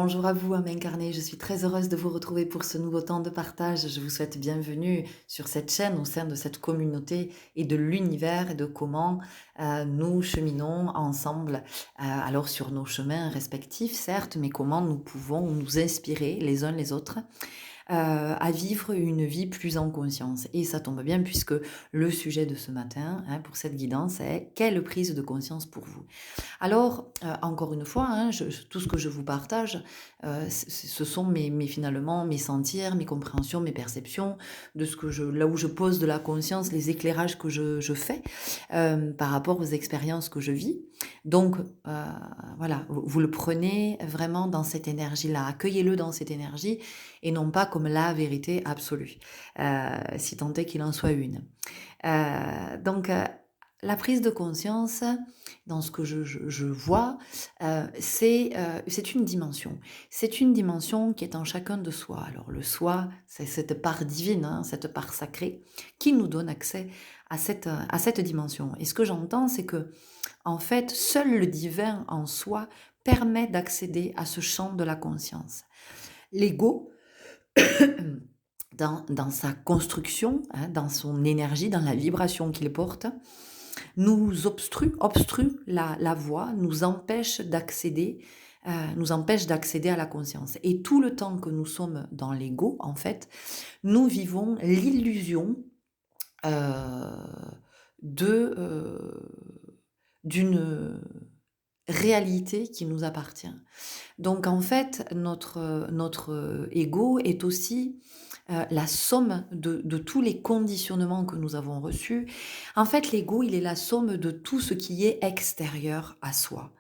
Bonjour à vous, âme incarnée. Je suis très heureuse de vous retrouver pour ce nouveau temps de partage. Je vous souhaite bienvenue sur cette chaîne, au sein de cette communauté et de l'univers et de comment nous cheminons ensemble, alors sur nos chemins respectifs, certes, mais comment nous pouvons nous inspirer les uns les autres à vivre une vie plus en conscience. Et ça tombe bien puisque le sujet de ce matin, pour cette guidance, est quelle prise de conscience pour vous? Alors, encore une fois, tout ce que je vous partage, ce sont finalement mes sentirs, mes compréhensions, mes perceptions, de ce que là où je pose de la conscience, les éclairages que je fais, par rapport aux expériences que je vis. Donc, voilà, vous le prenez vraiment dans cette énergie-là, accueillez-le dans cette énergie et non pas comme la vérité absolue, si tant est qu'il en soit une. Donc, la prise de conscience, dans ce que je vois, c'est une dimension. C'est une dimension qui est en chacun de soi. Alors le soi, c'est cette part divine, cette part sacrée, qui nous donne accès à cette dimension. Et ce que j'entends, c'est que, en fait, seul le divin en soi permet d'accéder à ce champ de la conscience. L'ego, dans sa construction, dans son énergie, dans la vibration qu'il porte, obstrue la voie, nous empêche d'accéder à la conscience. Et tout le temps que nous sommes dans l'ego, en fait, nous vivons l'illusion euh, d'une réalité qui nous appartient. Donc en fait, notre ego est aussi la somme de tous les conditionnements que nous avons reçus. En fait, l'ego, il est la somme de tout ce qui est extérieur à soi.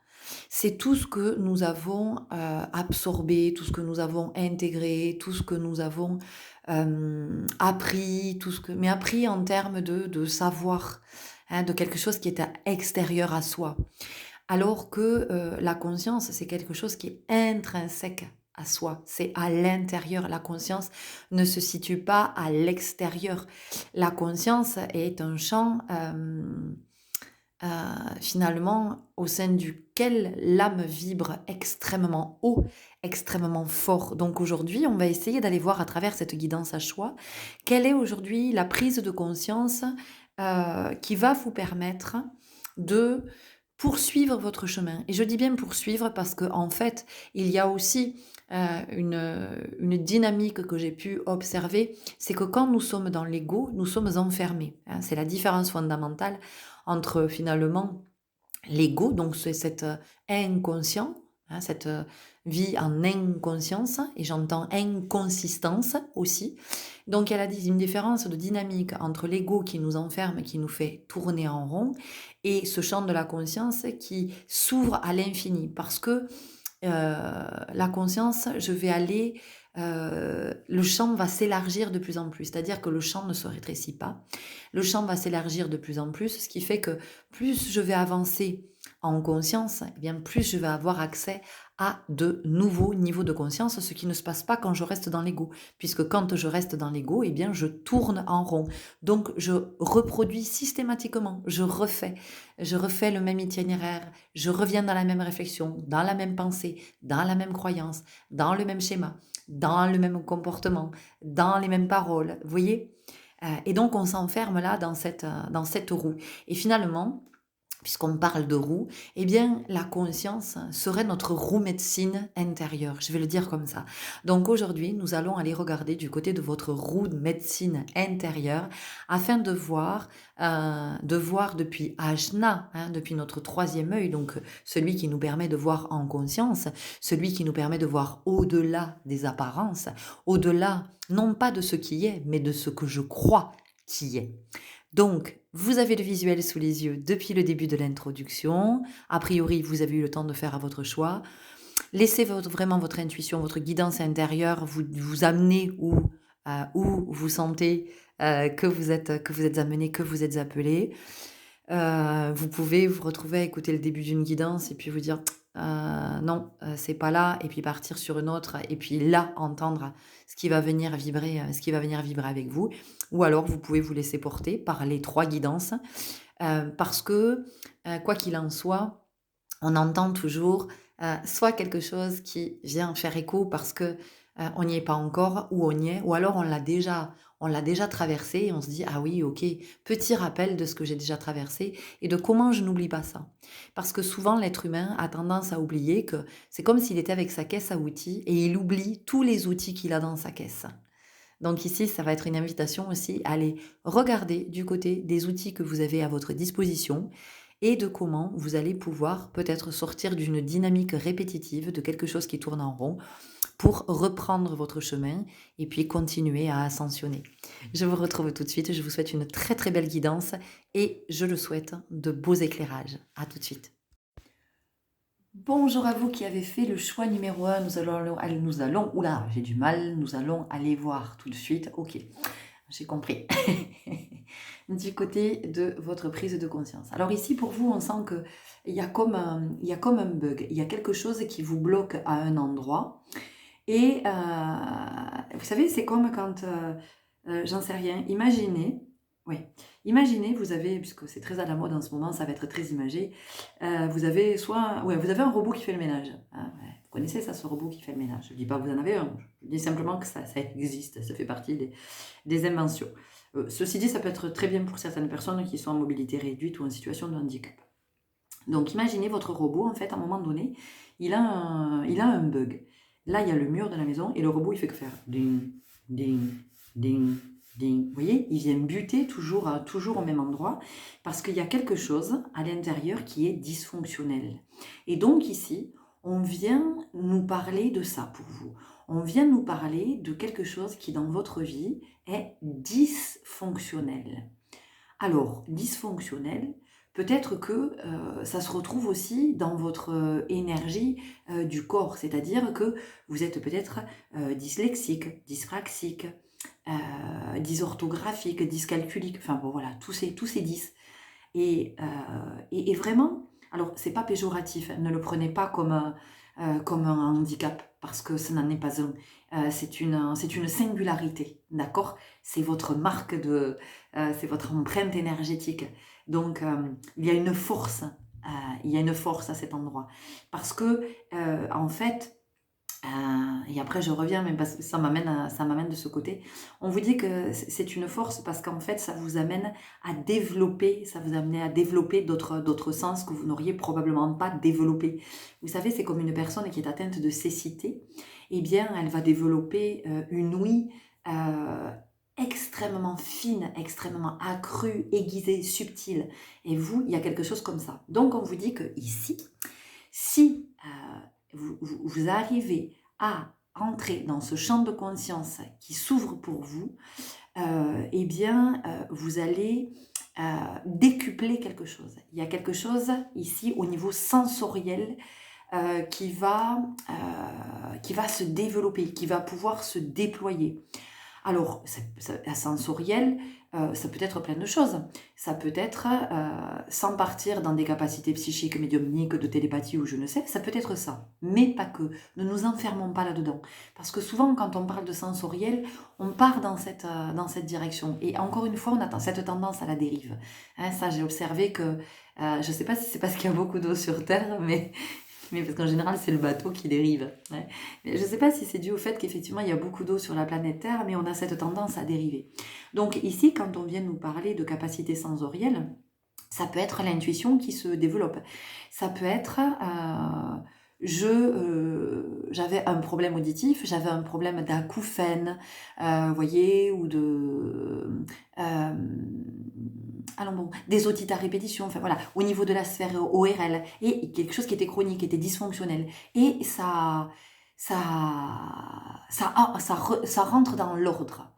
C'est tout ce que nous avons absorbé, tout ce que nous avons intégré, tout ce que nous avons appris, mais appris en termes de savoir, de quelque chose qui est extérieur à soi. Alors que la conscience, c'est quelque chose qui est intrinsèque à soi, c'est à l'intérieur. La conscience ne se situe pas à l'extérieur. La conscience est un champ finalement au sein duquel l'âme vibre extrêmement haut, extrêmement fort. Donc aujourd'hui, on va essayer d'aller voir à travers cette guidance à choix, quelle est aujourd'hui la prise de conscience qui va vous permettre de poursuivre votre chemin. Et je dis bien poursuivre parce qu'en fait, il y a aussi une dynamique que j'ai pu observer, c'est que quand nous sommes dans l'ego, nous sommes enfermés. C'est la différence fondamentale entre finalement l'ego, donc c'est cet inconscient, cette vie en inconscience, et j'entends inconsistance aussi. Donc il y a une différence de dynamique entre l'ego qui nous enferme, qui nous fait tourner en rond, et ce champ de la conscience qui s'ouvre à l'infini. Parce que la conscience, le champ va s'élargir de plus en plus, c'est-à-dire que le champ ne se rétrécit pas, le champ va s'élargir de plus en plus, ce qui fait que plus je vais avancer en conscience, eh bien plus je vais avoir accès à de nouveaux niveaux de conscience, ce qui ne se passe pas quand je reste dans l'ego, puisque quand je reste dans l'ego, eh bien je tourne en rond, donc je reproduis systématiquement, je refais le même itinéraire, je reviens dans la même réflexion, dans la même pensée, dans la même croyance, dans le même schéma, dans le même comportement, dans les mêmes paroles, vous voyez. Et donc on s'enferme là dans cette roue. Et finalement, puisqu'on parle de roue, eh bien, la conscience serait notre roue médecine intérieure. Je vais le dire comme ça. Donc aujourd'hui, nous allons aller regarder du côté de votre roue de médecine intérieure afin de voir depuis Ajna, depuis notre troisième œil, donc celui qui nous permet de voir en conscience, celui qui nous permet de voir au-delà des apparences, au-delà non pas de ce qui est, mais de ce que je crois qui est. Donc, vous avez le visuel sous les yeux depuis le début de l'introduction. A priori, vous avez eu le temps de faire à votre choix. Laissez vraiment votre intuition, votre guidance intérieure vous amener où vous sentez que vous êtes amené, que vous êtes appelé. Vous pouvez vous retrouver à écouter le début d'une guidance et puis vous dire non, c'est pas là, et puis partir sur une autre, et puis là entendre ce qui va venir vibrer, avec vous. Ou alors vous pouvez vous laisser porter par les trois guidances, parce que quoi qu'il en soit, on entend toujours soit quelque chose qui vient faire écho parce que, on n'y est pas encore ou on y est, ou alors on l'a déjà traversé et on se dit: «Ah oui, OK, petit rappel de ce que j'ai déjà traversé et de comment je n'oublie pas ça». Parce que souvent l'être humain a tendance à oublier que c'est comme s'il était avec sa caisse à outils et il oublie tous les outils qu'il a dans sa caisse. Donc ici, ça va être une invitation aussi à aller regarder du côté des outils que vous avez à votre disposition et de comment vous allez pouvoir peut-être sortir d'une dynamique répétitive, de quelque chose qui tourne en rond, pour reprendre votre chemin et puis continuer à ascensionner. Je vous retrouve tout de suite, je vous souhaite une très très belle guidance et je le souhaite de beaux éclairages. À tout de suite. Bonjour à vous qui avez fait le choix numéro un. Oula, j'ai du mal, nous allons aller voir tout de suite. Ok, j'ai compris. Du côté de votre prise de conscience. Alors ici, pour vous, on sent que il y a comme un bug. Il y a quelque chose qui vous bloque à un endroit. Et vous savez, c'est comme quand, j'en sais rien, oui, imaginez, vous avez, puisque c'est très à la mode en ce moment, ça va être très imagé, vous avez vous avez un robot qui fait le ménage. Hein, ouais. Vous connaissez ça, ce robot qui fait le ménage. Je ne dis pas que vous en avez un, je dis simplement que ça existe, ça fait partie des inventions. Ceci dit, ça peut être très bien pour certaines personnes qui sont en mobilité réduite ou en situation de handicap. Donc imaginez votre robot, en fait, à un moment donné, il a un bug. Là, il y a le mur de la maison et le robot, il fait que faire ding, ding, ding, ding. Vous voyez, il vient buter toujours au même endroit parce qu'il y a quelque chose à l'intérieur qui est dysfonctionnel. Et donc ici, on vient nous parler de ça pour vous. On vient nous parler de quelque chose qui, dans votre vie, est dysfonctionnel. Alors, dysfonctionnel, peut-être que ça se retrouve aussi dans votre énergie du corps, c'est-à-dire que vous êtes peut-être dyslexique, dyspraxique, dysorthographique, dyscalculique, enfin bon voilà, tous ces dys. Et vraiment, alors c'est pas péjoratif, hein, ne le prenez pas comme un handicap, parce que ce n'en est pas un. C'est une singularité, d'accord? C'est votre marque c'est votre empreinte énergétique. Donc il y a une force, à cet endroit. Parce que en fait, et après je reviens, mais parce que ça m'amène de ce côté. On vous dit que c'est une force parce qu'en fait ça vous amène ça vous amène à développer d'autres sens que vous n'auriez probablement pas développés. Vous savez, c'est comme une personne qui est atteinte de cécité, eh bien elle va développer une ouïe extrêmement fine, extrêmement accrue, aiguisée, subtile. Et vous, il y a quelque chose comme ça. Donc on vous dit que ici, si vous arrivez à entrer dans ce champ de conscience qui s'ouvre pour vous, eh bien, vous allez décupler quelque chose. Il y a quelque chose ici au niveau sensoriel qui va se développer, qui va pouvoir se déployer. Alors, la sensorielle, ça peut être plein de choses. Ça peut être, sans partir dans des capacités psychiques, médiumniques, de télépathie ou je ne sais, ça peut être ça. Mais pas que. Ne nous enfermons pas là-dedans. Parce que souvent, quand on parle de sensoriel, on part dans cette direction. Et encore une fois, on a cette tendance à la dérive. Hein, ça, j'ai observé que, je ne sais pas si c'est parce qu'il y a beaucoup d'eau sur Terre, mais parce qu'en général, c'est le bateau qui dérive. Ouais. Mais je ne sais pas si c'est dû au fait qu'effectivement, il y a beaucoup d'eau sur la planète Terre, mais on a cette tendance à dériver. Donc ici, quand on vient nous parler de capacité sensorielle, ça peut être l'intuition qui se développe. Ça peut être... j'avais un problème auditif, j'avais un problème d'acouphène, voyez, ou allons bon, des otites à répétition, enfin voilà, au niveau de la sphère ORL, et quelque chose qui était chronique, qui était dysfonctionnel. Et ça rentre dans l'ordre.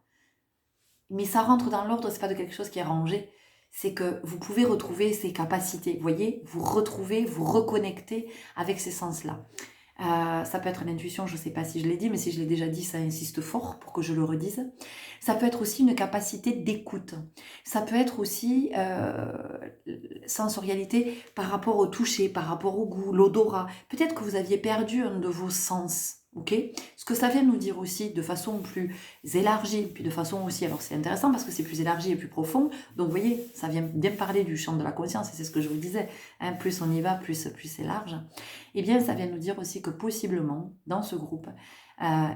Mais ça rentre dans l'ordre, c'est pas de quelque chose qui est rangé. C'est que vous pouvez retrouver ces capacités, vous voyez, vous retrouvez, vous reconnectez avec ces sens-là. Ça peut être l'intuition, je ne sais pas si je l'ai dit, mais si je l'ai déjà dit, ça insiste fort pour que je le redise. Ça peut être aussi une capacité d'écoute. Ça peut être aussi sensorialité par rapport au toucher, par rapport au goût, l'odorat. Peut-être que vous aviez perdu un de vos sens. Ok, ce que ça vient nous dire aussi de façon plus élargie, puis de façon aussi, alors c'est intéressant parce que c'est plus élargi et plus profond, donc vous voyez, ça vient bien parler du champ de la conscience, et c'est ce que je vous disais, hein, plus on y va, plus c'est large, et bien ça vient nous dire aussi que possiblement, dans ce groupe,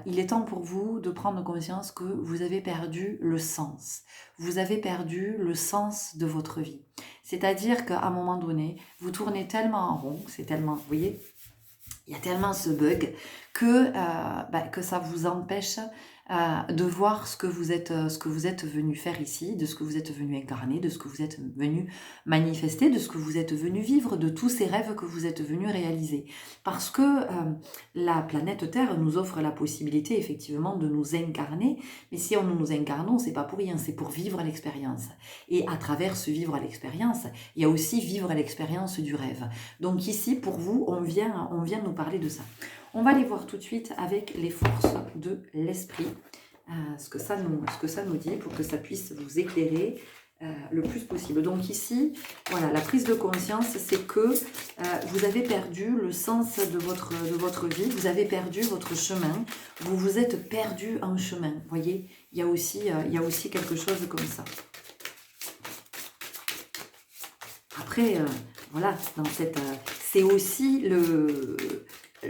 il est temps pour vous de prendre conscience que vous avez perdu le sens, vous avez perdu le sens de votre vie, c'est-à-dire qu'à un moment donné, vous tournez tellement en rond, c'est tellement, vous voyez, il y a tellement ce bug que ça vous empêche de voir ce que vous êtes venu faire ici, de ce que vous êtes venu incarner, de ce que vous êtes venu manifester, de ce que vous êtes venu vivre, de tous ces rêves que vous êtes venu réaliser. Parce que la planète Terre nous offre la possibilité effectivement de nous incarner, mais si on nous incarnons, c'est pas pour rien, c'est pour vivre l'expérience. Et à travers ce vivre l'expérience, il y a aussi vivre l'expérience du rêve. Donc ici, pour vous, on vient nous parler de ça. On va aller voir tout de suite avec les forces de l'esprit, ce que ça nous dit pour que ça puisse vous éclairer le plus possible. Donc ici, voilà, la prise de conscience, c'est que vous avez perdu le sens de votre vie, vous avez perdu votre chemin, vous vous êtes perdu en chemin. Vous voyez, il y a aussi quelque chose comme ça. Après, voilà, c'est aussi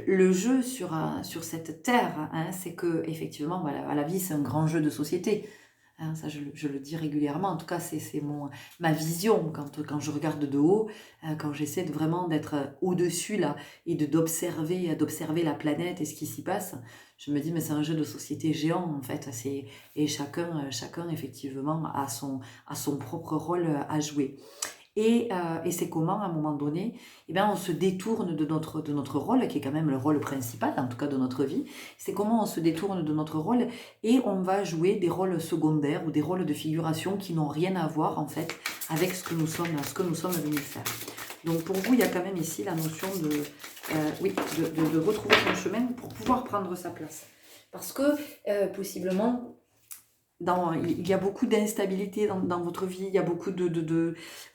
le jeu sur cette terre, hein, c'est que effectivement, voilà, la vie, c'est un grand jeu de société. Hein, ça, je le dis régulièrement. En tout cas, c'est ma vision quand je regarde de haut, quand j'essaie vraiment d'être au-dessus là et d'observer la planète et ce qui s'y passe. Je me dis, mais c'est un jeu de société géant en fait. Et chacun effectivement a son propre rôle à jouer. Et c'est comment, à un moment donné, eh bien, on se détourne de notre rôle, qui est quand même le rôle principal, en tout cas de notre vie. C'est comment on se détourne de notre rôle et on va jouer des rôles secondaires ou des rôles de figuration qui n'ont rien à voir, en fait, avec ce que nous sommes venus faire. Donc, pour vous, il y a quand même ici la notion de retrouver son chemin pour pouvoir prendre sa place. Parce que, possiblement... il y a beaucoup d'instabilité dans votre vie, il y a beaucoup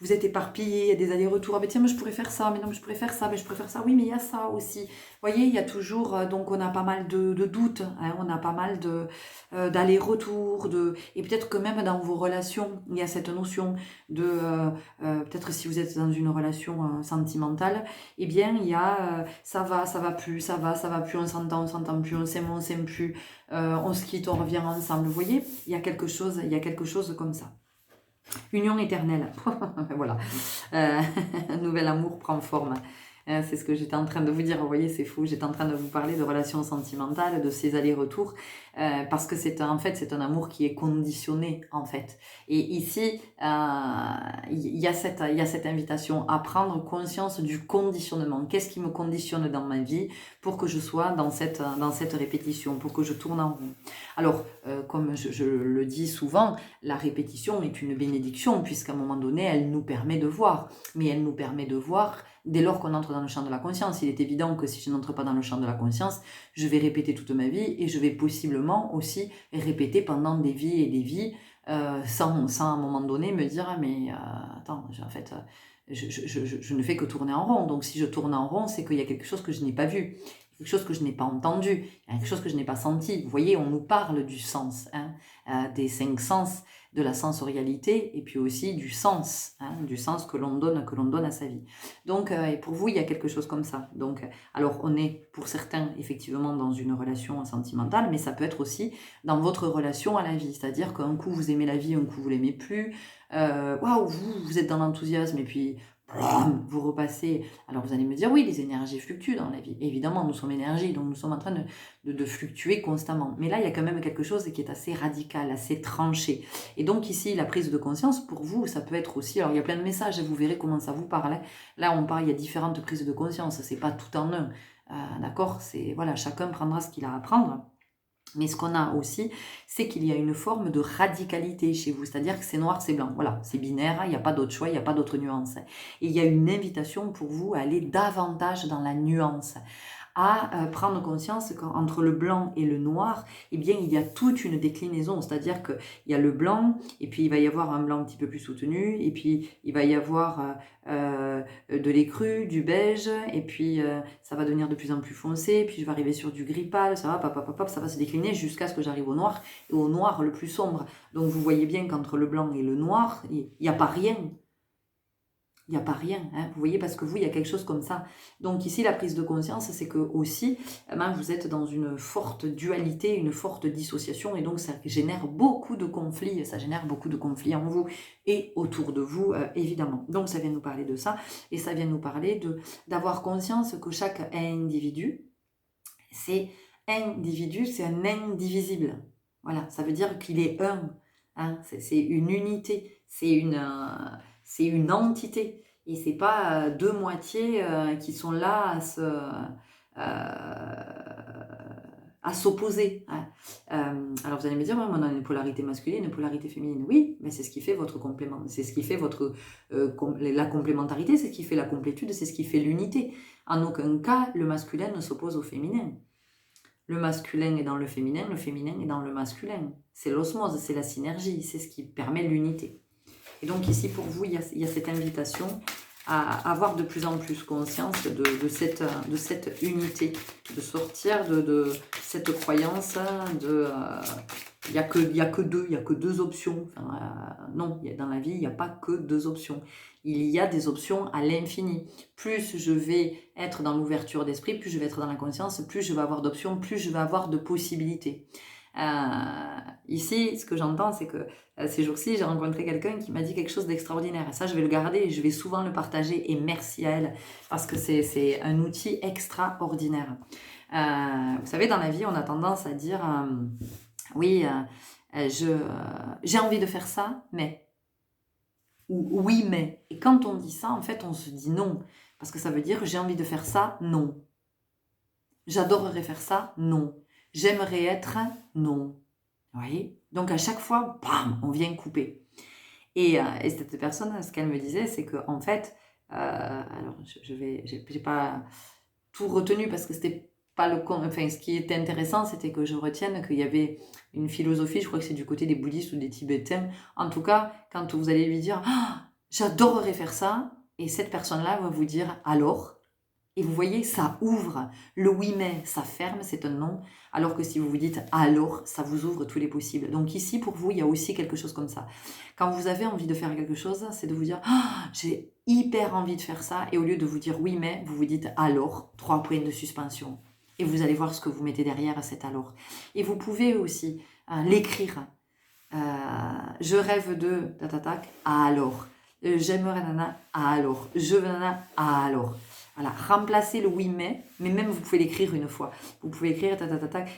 vous êtes éparpillé, il y a des allers-retours, ah ben tiens, mais je pourrais faire ça, mais non, mais je pourrais faire ça, mais je pourrais faire ça, oui, mais il y a ça aussi. Vous voyez, il y a toujours, donc on a pas mal de doutes, hein, on a pas mal d'allers-retours, et peut-être que même dans vos relations, il y a cette notion peut-être si vous êtes dans une relation sentimentale, eh bien, il y a, ça va plus, ça va plus, on s'entend plus, on s'aime plus, on se quitte, on revient ensemble. Vous voyez, il y a quelque chose comme ça. Union éternelle. Voilà. Un nouvel amour prend forme. C'est ce que j'étais en train de vous dire. Vous voyez, c'est fou. J'étais en train de vous parler de relations sentimentales, de ces allers-retours, parce que c'est un amour qui est conditionné, en fait. Et ici, il y a cette invitation à prendre conscience du conditionnement. Qu'est-ce qui me conditionne dans ma vie pour que je sois dans cette répétition, pour que je tourne en rond. Alors, comme je le dis souvent, la répétition est une bénédiction, puisqu'à un moment donné, elle nous permet de voir. Mais elle nous permet de voir dès lors qu'on entre dans le champ de la conscience. Il est évident que si je n'entre pas dans le champ de la conscience, je vais répéter toute ma vie et je vais possiblement aussi répéter pendant des vies et des vies sans à un moment donné me dire ah, mais attends, en fait, je ne fais que tourner en rond. Donc si je tourne en rond, c'est qu'il y a quelque chose que je n'ai pas vu, quelque chose que je n'ai pas entendu, quelque chose que je n'ai pas senti. Vous voyez, on nous parle du sens, hein, des 5 sens, de la sensorialité et puis aussi du sens que l'on donne à sa vie. Donc, et pour vous, il y a quelque chose comme ça. Donc, alors, on est pour certains effectivement dans une relation sentimentale, mais ça peut être aussi dans votre relation à la vie. C'est-à-dire qu'un coup, vous aimez la vie, un coup, vous l'aimez plus. Waouh, vous êtes dans l'enthousiasme et puis... vous repassez, alors vous allez me dire oui, les énergies fluctuent dans la vie, évidemment nous sommes énergie, donc nous sommes en train de fluctuer constamment, mais là il y a quand même quelque chose qui est assez radical, assez tranché, et donc ici la prise de conscience pour vous ça peut être aussi, alors il y a plein de messages, vous verrez comment ça vous parle, là on parle, il y a différentes prises de conscience, c'est pas tout en un, d'accord, c'est voilà, chacun prendra ce qu'il a à prendre. Mais ce qu'on a aussi, c'est qu'il y a une forme de radicalité chez vous, c'est-à-dire que c'est noir, c'est blanc, voilà, c'est binaire, il n'y a pas d'autre choix, il n'y a pas d'autre nuance. Et il y a une invitation pour vous à aller davantage dans la nuance, à prendre conscience qu'entre le blanc et le noir, eh bien, il y a toute une déclinaison. C'est-à-dire qu'il y a le blanc, et puis il va y avoir un blanc un petit peu plus soutenu, et puis il va y avoir de l'écru, du beige, et puis ça va devenir de plus en plus foncé, puis je vais arriver sur du gris pâle, ça va, ça va se décliner jusqu'à ce que j'arrive au noir, et au noir le plus sombre. Donc vous voyez bien qu'entre le blanc et le noir, il n'y a pas rien. Il n'y a pas rien, hein, vous voyez, parce que vous, il y a quelque chose comme ça. Donc ici, la prise de conscience, c'est que aussi, vous êtes dans une forte dualité, une forte dissociation, et donc ça génère beaucoup de conflits, ça génère beaucoup de conflits en vous et autour de vous, évidemment. Donc ça vient nous parler de ça, et ça vient nous parler d'avoir conscience que chaque individu, c'est un indivisible. Voilà, ça veut dire qu'il est un, hein, c'est une unité, c'est une entité. Et c'est pas deux moitiés qui sont là à s'opposer. Hein. Alors vous allez me dire, on a une polarité masculine, une polarité féminine. Oui, mais c'est ce qui fait votre complément, c'est ce qui fait la complémentarité, c'est ce qui fait la complétude, c'est ce qui fait l'unité. En aucun cas, le masculin ne s'oppose au féminin. Le masculin est dans le féminin est dans le masculin. C'est l'osmose, c'est la synergie, c'est ce qui permet l'unité. Et donc ici, pour vous, il y a cette invitation à avoir de plus en plus conscience de cette unité, de sortir de cette croyance il n'y a que deux options. Enfin, non, dans la vie, il n'y a pas que deux options. Il y a des options à l'infini. Plus je vais être dans l'ouverture d'esprit, plus je vais être dans la conscience, plus je vais avoir d'options, plus je vais avoir de possibilités. Ici, ce que j'entends, c'est que ces jours-ci, j'ai rencontré quelqu'un qui m'a dit quelque chose d'extraordinaire. Et ça, je vais le garder et je vais souvent le partager. Et merci à elle, parce que c'est un outil extraordinaire. Vous savez, dans la vie, on a tendance à dire oui, j'ai envie de faire ça, mais... Ou oui, mais. Et quand on dit ça, en fait, on se dit non. Parce que ça veut dire j'ai envie de faire ça, non. J'adorerais faire ça, non. J'aimerais être, non. Vous voyez? Donc à chaque fois, bam, on vient couper. Et cette personne, ce qu'elle me disait, c'est que en fait, alors j'ai pas tout retenu parce que c'était pas enfin, ce qui était intéressant, c'était que je retienne qu'il y avait une philosophie, je crois que c'est du côté des bouddhistes ou des tibétains. En tout cas, quand vous allez lui dire, ah, j'adorerais faire ça, et cette personne-là va vous dire, alors. Et vous voyez, ça ouvre. Le oui mais, ça ferme, c'est un non. Alors que si vous vous dites alors, ça vous ouvre tous les possibles. Donc ici, pour vous, il y a aussi quelque chose comme ça. Quand vous avez envie de faire quelque chose, c'est de vous dire ah, j'ai hyper envie de faire ça. Et au lieu de vous dire oui mais, vous vous dites alors, 3 points de suspension. Et vous allez voir ce que vous mettez derrière cet alors. Et vous pouvez aussi l'écrire. Je rêve de tatatac, alors. J'aimerais nana, alors. Je veux nana, alors. Voilà, remplacez le oui mais même vous pouvez l'écrire une fois. Vous pouvez écrire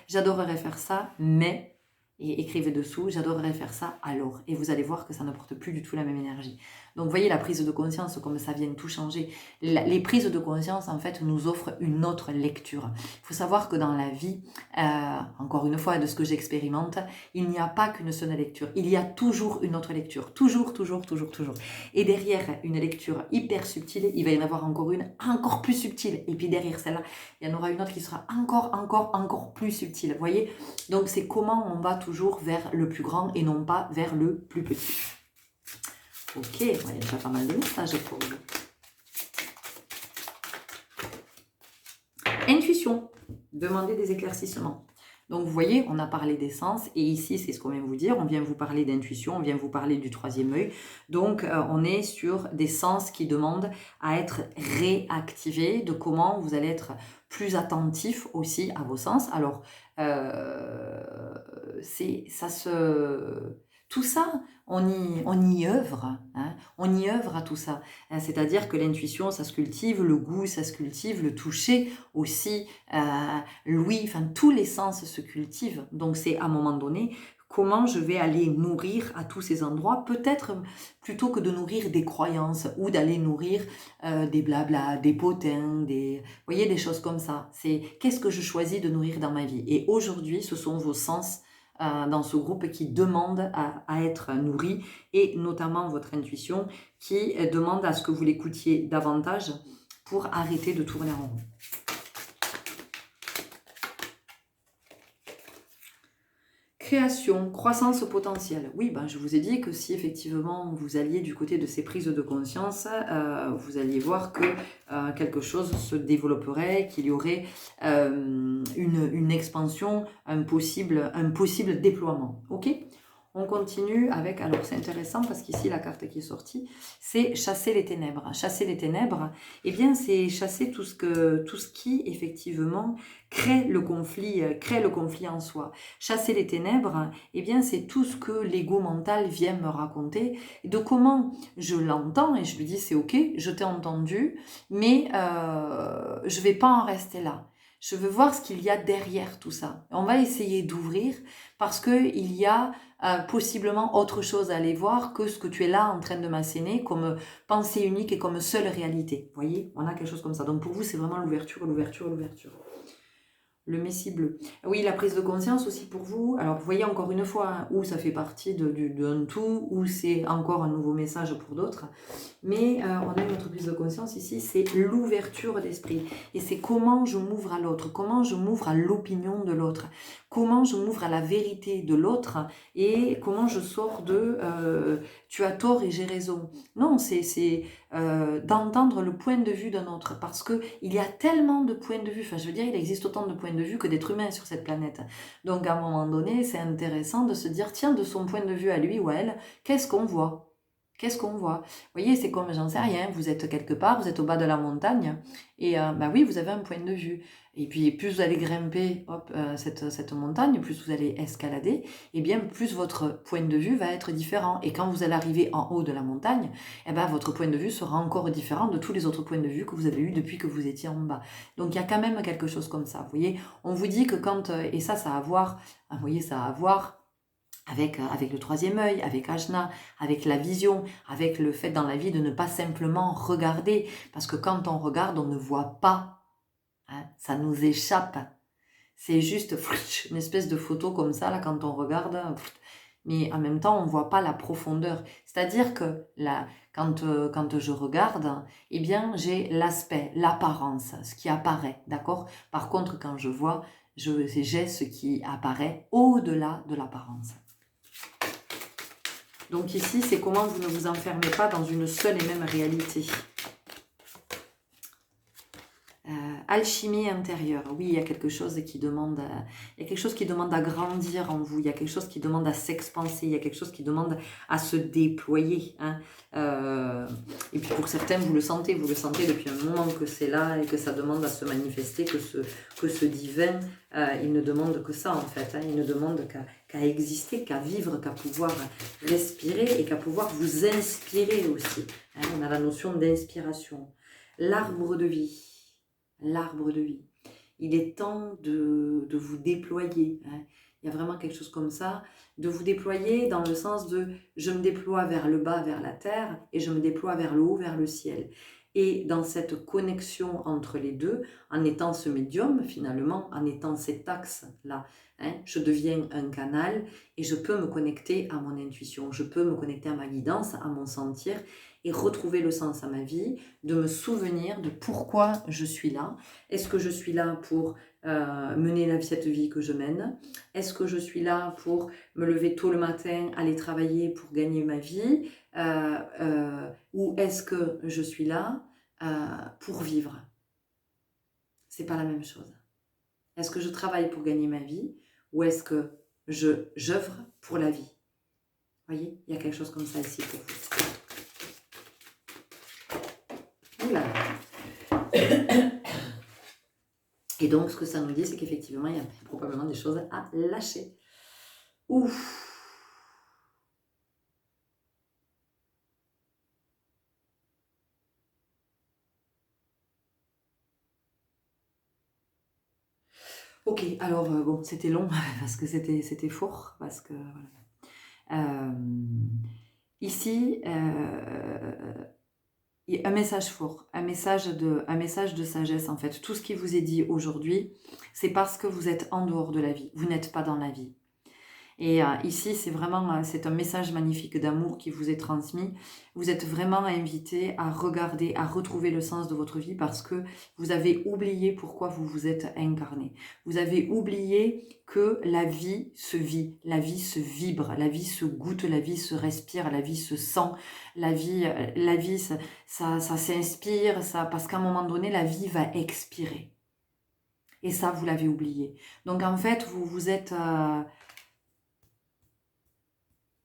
j'adorerais faire ça, mais, et écrivez dessous, j'adorerais faire ça alors. Et vous allez voir que ça ne porte plus du tout la même énergie. Donc vous voyez la prise de conscience, comme ça vient tout changer. Les prises de conscience, en fait, nous offrent une autre lecture. Il faut savoir que dans la vie, encore une fois, de ce que j'expérimente, il n'y a pas qu'une seule lecture. Il y a toujours une autre lecture. Toujours, toujours, toujours, toujours. Et derrière une lecture hyper subtile, il va y en avoir encore une encore plus subtile. Et puis derrière celle-là, il y en aura une autre qui sera encore plus subtile. Vous voyez? Donc c'est comment on va toujours vers le plus grand et non pas vers le plus petit. Ok, il y a déjà pas mal de messages pour vous. Intuition, demander des éclaircissements. Donc vous voyez, on a parlé des sens et ici c'est ce qu'on vient vous dire, on vient vous parler d'intuition, on vient vous parler du troisième œil. Donc on est sur des sens qui demandent à être réactivés, de comment vous allez être plus attentif aussi à vos sens. Alors tout ça, on y œuvre, hein, on y œuvre à tout ça. Hein, c'est-à-dire que l'intuition, ça se cultive, le goût, ça se cultive, le toucher aussi, l'ouïe, enfin tous les sens se cultivent. Donc c'est à un moment donné, comment je vais aller nourrir à tous ces endroits, peut-être plutôt que de nourrir des croyances ou d'aller nourrir des blabla, des potins, vous voyez, des choses comme ça. C'est qu'est-ce que je choisis de nourrir dans ma vie. Et aujourd'hui, ce sont vos sens dans ce groupe qui demande à être nourri et notamment votre intuition qui demande à ce que vous l'écoutiez davantage pour arrêter de tourner en rond. Création, croissance potentielle. Oui, ben, je vous ai dit que si effectivement vous alliez du côté de ces prises de conscience, vous alliez voir que quelque chose se développerait, qu'il y aurait une expansion, un possible déploiement. Ok? On continue avec, alors c'est intéressant parce qu'ici la carte qui est sortie, c'est chasser les ténèbres. Chasser les ténèbres, eh bien c'est chasser tout ce qui effectivement crée le conflit en soi. Chasser les ténèbres, eh bien c'est tout ce que l'ego mental vient me raconter, et de comment je l'entends et je lui dis c'est ok, je t'ai entendu, mais je vais pas en rester là. Je veux voir ce qu'il y a derrière tout ça. On va essayer d'ouvrir parce qu'il y a possiblement autre chose à aller voir que ce que tu es là en train de m'asséner comme pensée unique et comme seule réalité. Vous voyez, on a quelque chose comme ça. Donc pour vous, c'est vraiment l'ouverture, l'ouverture, l'ouverture. Le Messie bleu. Oui, la prise de conscience aussi pour vous. Alors, vous voyez encore une fois hein, où ça fait partie d'un tout, où c'est encore un nouveau message pour d'autres. Mais on a une autre prise de conscience ici, c'est l'ouverture d'esprit. Et c'est comment je m'ouvre à l'autre, comment je m'ouvre à l'opinion de l'autre, comment je m'ouvre à la vérité de l'autre et comment je sors de tu as tort et j'ai raison. Non, c'est d'entendre le point de vue d'un autre parce qu'il y a tellement de points de vue, enfin je veux dire, il existe autant de points de vue que d'êtres humains sur cette planète. Donc à un moment donné, c'est intéressant de se dire, tiens, de son point de vue à lui ou à elle, qu'est-ce qu'on voit ? Qu'est-ce qu'on voit? Vous voyez, c'est comme, j'en sais rien, vous êtes quelque part, vous êtes au bas de la montagne, et bah oui, vous avez un point de vue. Et puis, plus vous allez grimper hop, cette montagne, plus vous allez escalader, et bien plus votre point de vue va être différent. Et quand vous allez arriver en haut de la montagne, eh ben, votre point de vue sera encore différent de tous les autres points de vue que vous avez eus depuis que vous étiez en bas. Donc, il y a quand même quelque chose comme ça. Vous voyez, on vous dit que quand, et ça a à voir, vous voyez, ça a à voir avec le troisième œil, avec Ajna, avec la vision, avec le fait dans la vie de ne pas simplement regarder. Parce que quand on regarde, on ne voit pas. Hein, ça nous échappe. C'est juste une espèce de photo comme ça, là, quand on regarde. Mais en même temps, on ne voit pas la profondeur. C'est-à-dire que là, quand je regarde, eh bien, j'ai l'aspect, l'apparence, ce qui apparaît, d'accord? Par contre, quand je vois, j'ai ce qui apparaît au-delà de l'apparence. Donc ici, c'est comment vous ne vous enfermez pas dans une seule et même réalité. Alchimie intérieure. Oui, il y a quelque chose qui demande à grandir en vous. Il y a quelque chose qui demande à s'expanser. Il y a quelque chose qui demande à se déployer. Hein. Et puis pour certains, vous le sentez depuis un moment que c'est là et que ça demande à se manifester, que ce divin, il ne demande que ça en fait. Hein. Il ne demande qu'à exister, qu'à vivre, qu'à pouvoir respirer et qu'à pouvoir vous inspirer aussi. Hein. On a la notion d'inspiration. L'arbre de vie. L'arbre de vie. Il est temps de vous déployer. Hein. Il y a vraiment quelque chose comme ça, de vous déployer dans le sens de je me déploie vers le bas, vers la terre, et je me déploie vers le haut, vers le ciel. Et dans cette connexion entre les deux, en étant ce médium finalement, en étant cet axe-là, hein, je deviens un canal et je peux me connecter à mon intuition, je peux me connecter à ma guidance, à mon sentir, et retrouver le sens à ma vie, de me souvenir de pourquoi je suis là. Est-ce que je suis là pour mener cette vie que je mène? Est-ce que je suis là pour me lever tôt le matin, aller travailler pour gagner ma vie? Ou est-ce que je suis là pour vivre? C'est pas la même chose. Est-ce que je travaille pour gagner ma vie ou est-ce que j'œuvre pour la vie? Vous voyez, il y a quelque chose comme ça ici pour vous. Oula. Et donc, ce que ça nous dit, c'est qu'effectivement, il y a probablement des choses à lâcher. Ouf. Ok, alors bon, c'était long parce que c'était fort, parce que voilà. Ici, un message fort, un message de sagesse en fait. Tout ce qui vous est dit aujourd'hui, c'est parce que vous êtes en dehors de la vie, vous n'êtes pas dans la vie. Et ici, c'est vraiment, c'est un message magnifique d'amour qui vous est transmis. Vous êtes vraiment invité à regarder, à retrouver le sens de votre vie parce que vous avez oublié pourquoi vous vous êtes incarné. Vous avez oublié que la vie se vit, la vie se vibre, la vie se goûte, la vie se respire, la vie se sent, la vie ça s'inspire, ça, parce qu'à un moment donné, la vie va expirer. Et ça, vous l'avez oublié. Donc en fait, vous vous êtes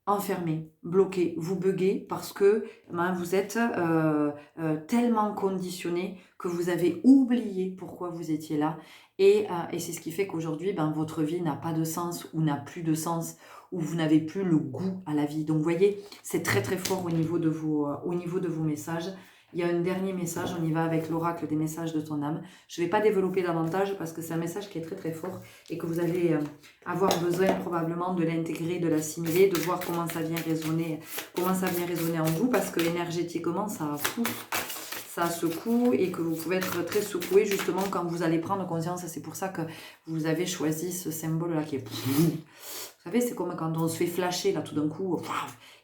enfermé, bloqué, vous buguez parce que vous êtes tellement conditionné que vous avez oublié pourquoi vous étiez là. Et c'est ce qui fait qu'aujourd'hui, votre vie n'a pas de sens ou n'a plus de sens ou vous n'avez plus le goût à la vie. Donc vous voyez, c'est très très fort au niveau de vos messages. Il y a un dernier message, on y va avec l'oracle des messages de ton âme. Je ne vais pas développer davantage parce que c'est un message qui est très très fort et que vous allez avoir besoin probablement de l'intégrer, de l'assimiler, de voir comment ça vient résonner en vous parce que énergétiquement ça secoue et que vous pouvez être très secoué justement quand vous allez prendre conscience. C'est pour ça que vous avez choisi ce symbole-là qui est... Vous savez, c'est comme quand on se fait flasher là tout d'un coup.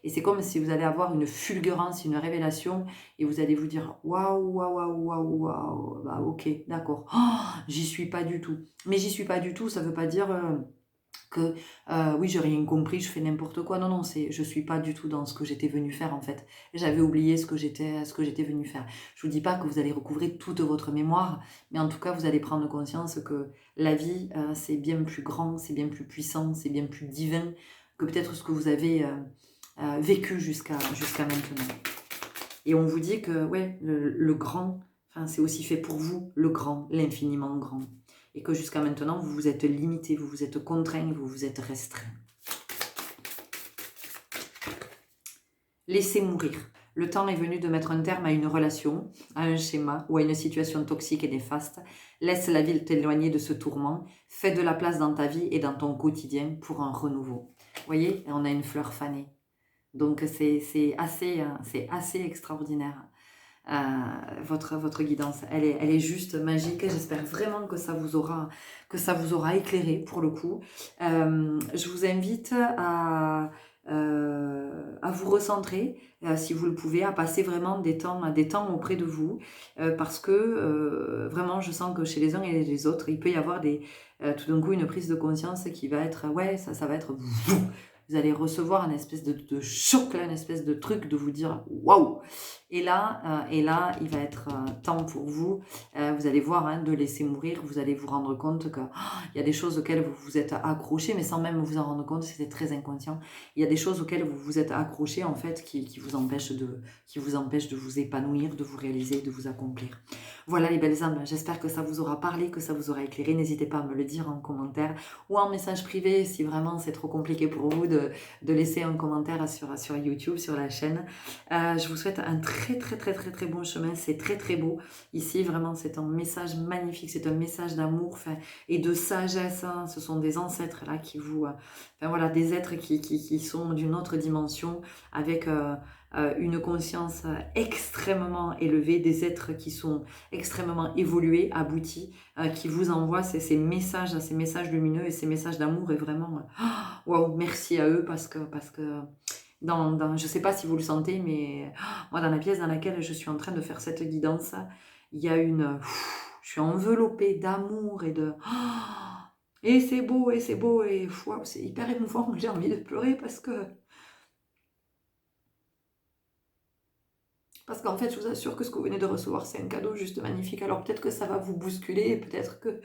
Et c'est comme si vous allez avoir une fulgurance, une révélation et vous allez vous dire waouh, waouh, waouh, waouh, waouh. Bah ok, d'accord. Oh, j'y suis pas du tout. Mais j'y suis pas du tout, ça veut pas dire... que oui, j'ai rien compris, je fais n'importe quoi. Non, non, je suis pas du tout dans ce que j'étais venue faire en fait. J'avais oublié ce que j'étais venue faire. Je vous dis pas que vous allez recouvrer toute votre mémoire, mais en tout cas, vous allez prendre conscience que la vie, c'est bien plus grand, c'est bien plus puissant, c'est bien plus divin que peut-être ce que vous avez vécu jusqu'à maintenant. Et on vous dit que ouais, le grand, enfin, c'est aussi fait pour vous, le grand, l'infiniment grand. Et que jusqu'à maintenant, vous vous êtes limité, vous vous êtes contraint, vous vous êtes restreint. Laissez mourir. Le temps est venu de mettre un terme à une relation, à un schéma ou à une situation toxique et néfaste. Laisse la vie t'éloigner de ce tourment. Fais de la place dans ta vie et dans ton quotidien pour un renouveau. Vous voyez, on a une fleur fanée. Donc c'est assez extraordinaire. Votre guidance, elle est juste magique. J'espère vraiment que ça vous aura éclairé pour le coup. Je vous invite à vous recentrer, si vous le pouvez, à passer vraiment des temps auprès de vous, parce que vraiment, je sens que chez les uns et les autres, il peut y avoir tout d'un coup une prise de conscience qui va être, ouais, ça va être... Vous allez recevoir une espèce de choc, là, une espèce de truc de vous dire waouh. Et là, il va être temps pour vous. Vous allez voir, hein, de laisser mourir. Vous allez vous rendre compte que il y a des choses auxquelles vous vous êtes accroché, mais sans même vous en rendre compte, c'était très inconscient. Il y a des choses auxquelles vous vous êtes accroché en fait, qui vous empêchent de vous épanouir, de vous réaliser, de vous accomplir. Voilà les belles âmes. J'espère que ça vous aura parlé, que ça vous aura éclairé. N'hésitez pas à me le dire en commentaire ou en message privé si vraiment c'est trop compliqué pour vous de laisser un commentaire sur YouTube, sur la chaîne. Je vous souhaite un très très très très très bon chemin, c'est très très beau. Ici vraiment c'est un message magnifique, c'est un message d'amour et de sagesse, hein. Ce sont des ancêtres là qui vous... voilà, des êtres qui sont d'une autre dimension avec... une conscience extrêmement élevée, des êtres qui sont extrêmement évolués, aboutis, qui vous envoient ces messages lumineux et ces messages d'amour. Et vraiment, waouh, merci à eux parce que je ne sais pas si vous le sentez, mais moi dans la pièce dans laquelle je suis en train de faire cette guidance, il y a je suis enveloppée d'amour et de... Et c'est beau, et wow, c'est hyper émouvant, j'ai envie de pleurer parce qu'en fait, je vous assure que ce que vous venez de recevoir, c'est un cadeau juste magnifique. Alors peut-être que ça va vous bousculer, peut-être que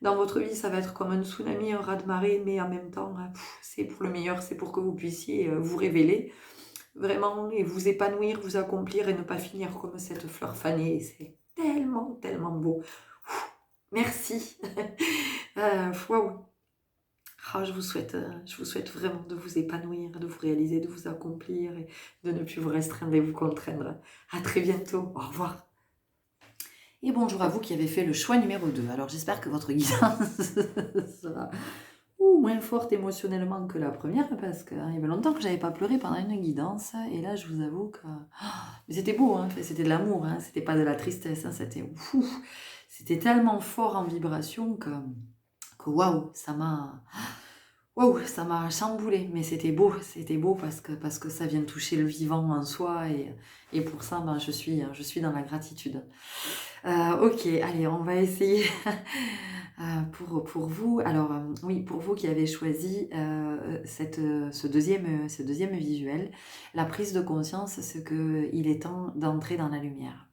dans votre vie, ça va être comme un tsunami, un raz-de-marée, mais en même temps, c'est pour le meilleur, c'est pour que vous puissiez vous révéler vraiment et vous épanouir, vous accomplir et ne pas finir comme cette fleur fanée. C'est tellement, tellement beau. Merci. Waouh. Je vous souhaite vraiment de vous épanouir, de vous réaliser, de vous accomplir et de ne plus vous restreindre et vous contraindre. À très bientôt. Au revoir. Et bonjour à vous qui avez fait le choix numéro 2. Alors j'espère que votre guidance sera moins forte émotionnellement que la première parce qu'il y avait longtemps que je n'avais pas pleuré pendant une guidance. Et là, je vous avoue que... Mais c'était beau, hein, c'était de l'amour, hein, c'était pas de la tristesse, hein, c'était tellement fort en vibration que waouh, ça m'a... Waouh, ça m'a chamboulé, mais c'était beau parce que ça vient toucher le vivant en soi et pour ça, ben, je suis dans la gratitude. Ok, allez, on va essayer pour vous. Alors, oui, pour vous qui avez choisi ce deuxième visuel, la prise de conscience, c'est qu'il est temps d'entrer dans la lumière.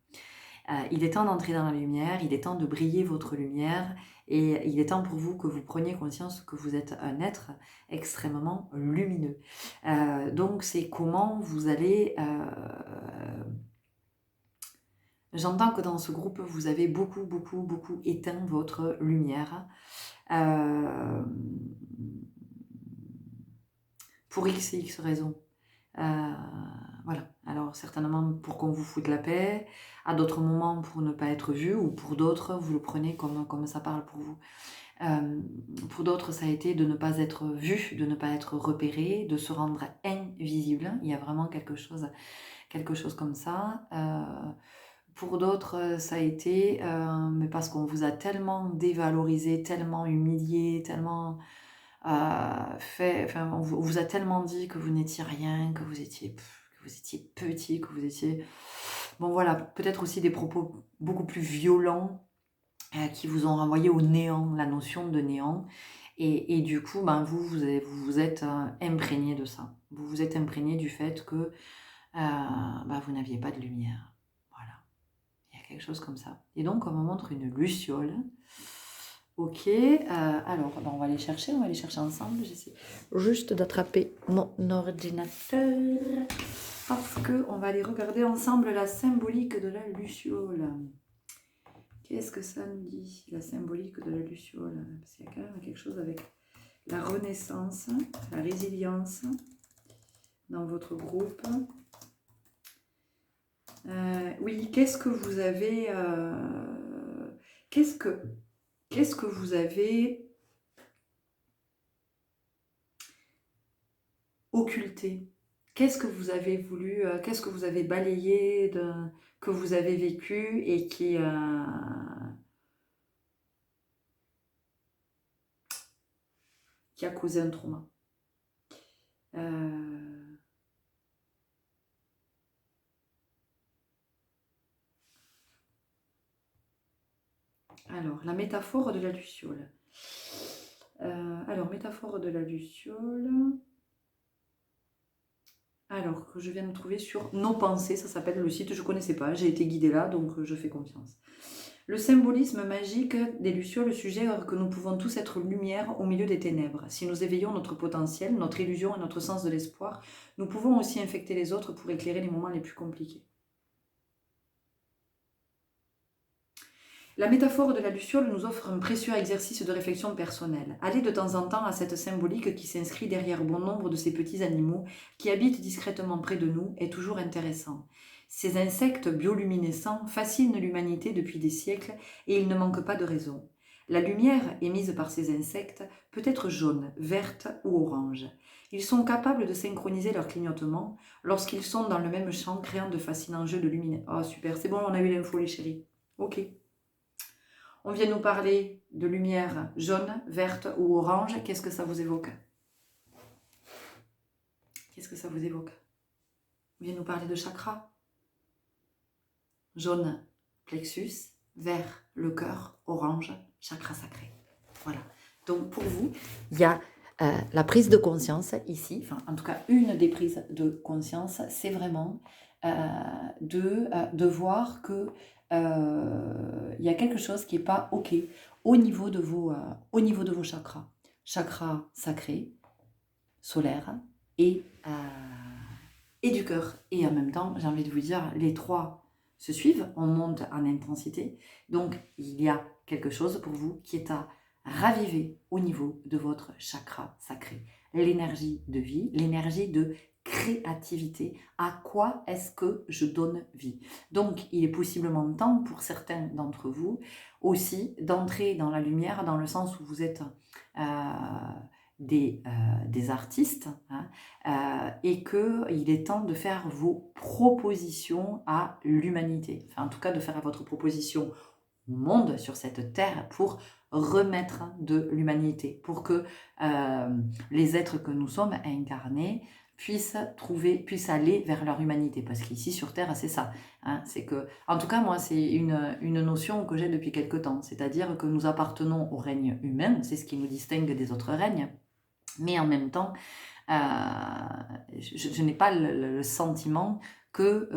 Il est temps d'entrer dans la lumière, il est temps de briller votre lumière et il est temps pour vous que vous preniez conscience que vous êtes un être extrêmement lumineux. Donc c'est comment vous allez... J'entends que dans ce groupe, vous avez beaucoup éteint votre lumière. Euh, pour X et X raisons. Euh, voilà. Alors certainement pour qu'on vous foute la paix, à d'autres moments pour ne pas être vu, ou pour d'autres, vous le prenez comme ça parle pour vous. Pour d'autres, ça a été de ne pas être vu, de ne pas être repéré, de se rendre invisible. Il y a vraiment quelque chose comme ça. Pour d'autres, ça a été, mais parce qu'on vous a tellement dévalorisé, tellement humilié, tellement enfin, on vous a tellement dit que vous n'étiez rien, que vous étiez petit, que vous étiez... Bon voilà, peut-être aussi des propos beaucoup plus violents qui vous ont renvoyé au néant, la notion de néant. Et du coup, ben, vous êtes imprégné de ça. Vous vous êtes imprégné du fait que ben, vous n'aviez pas de lumière. Voilà, il y a quelque chose comme ça. Et donc, on me montre une luciole. Ok, alors ben, on va aller chercher ensemble. J'essaie juste d'attraper mon ordinateur parce qu'on va aller regarder ensemble la symbolique de la luciole. Qu'est-ce que ça nous dit, la symbolique de la luciole? Parce qu'il y a quand même quelque chose avec la renaissance, la résilience dans votre groupe. Oui, qu'est-ce que vous avez... qu'est-ce que vous avez occulté? Qu'est-ce que vous avez voulu, qu'est-ce que vous avez balayé, que vous avez vécu et qui a causé un trauma? Alors, la métaphore de la luciole. Alors, métaphore de la luciole. Alors, que je viens de trouver sur Nos Pensées, ça s'appelle le site, je ne connaissais pas, j'ai été guidée là, donc je fais confiance. Le symbolisme magique des lucioles suggère que nous pouvons tous être lumière au milieu des ténèbres. Si nous éveillons notre potentiel, notre illusion et notre sens de l'espoir, nous pouvons aussi infecter les autres pour éclairer les moments les plus compliqués. La métaphore de la luciole nous offre un précieux exercice de réflexion personnelle. Allez de temps en temps à cette symbolique qui s'inscrit derrière bon nombre de ces petits animaux qui habitent discrètement près de nous est toujours intéressant. Ces insectes bioluminescents fascinent l'humanité depuis des siècles et ils ne manquent pas de raison. La lumière émise par ces insectes peut être jaune, verte ou orange. Ils sont capables de synchroniser leur clignotement lorsqu'ils sont dans le même champ, créant de fascinants jeux de lumière. Oh super, c'est bon, on a eu l'info les chéris. Ok. On vient nous parler de lumière jaune, verte ou orange. Qu'est-ce que ça vous évoque? Qu'est-ce que ça vous évoque? On vient nous parler de chakra. Jaune, plexus. Vert, le cœur. Orange, chakra sacré. Voilà. Donc pour vous, il y a la prise de conscience ici. Enfin, en tout cas, une des prises de conscience, c'est vraiment de voir que il y a quelque chose qui n'est pas OK au niveau de vos chakras. Chakra sacré, solaire et du cœur. Et en même temps, j'ai envie de vous dire, les trois se suivent, on monte en intensité. Donc, il y a quelque chose pour vous qui est à raviver au niveau de votre chakra sacré. L'énergie de vie, l'énergie de créativité. À quoi est-ce que je donne vie? Donc, il est possiblement temps pour certains d'entre vous aussi d'entrer dans la lumière, dans le sens où vous êtes des artistes, hein, et qu'il est temps de faire vos propositions à l'humanité. Enfin, en tout cas, de faire votre proposition monde, sur cette terre, pour remettre de l'humanité, pour que les êtres que nous sommes incarnés puissent aller vers leur humanité. Parce qu'ici, sur Terre, c'est ça. Hein, c'est que, en tout cas, moi, c'est une notion que j'ai depuis quelque temps. C'est-à-dire que nous appartenons au règne humain, c'est ce qui nous distingue des autres règnes. Mais en même temps, je n'ai pas le sentiment que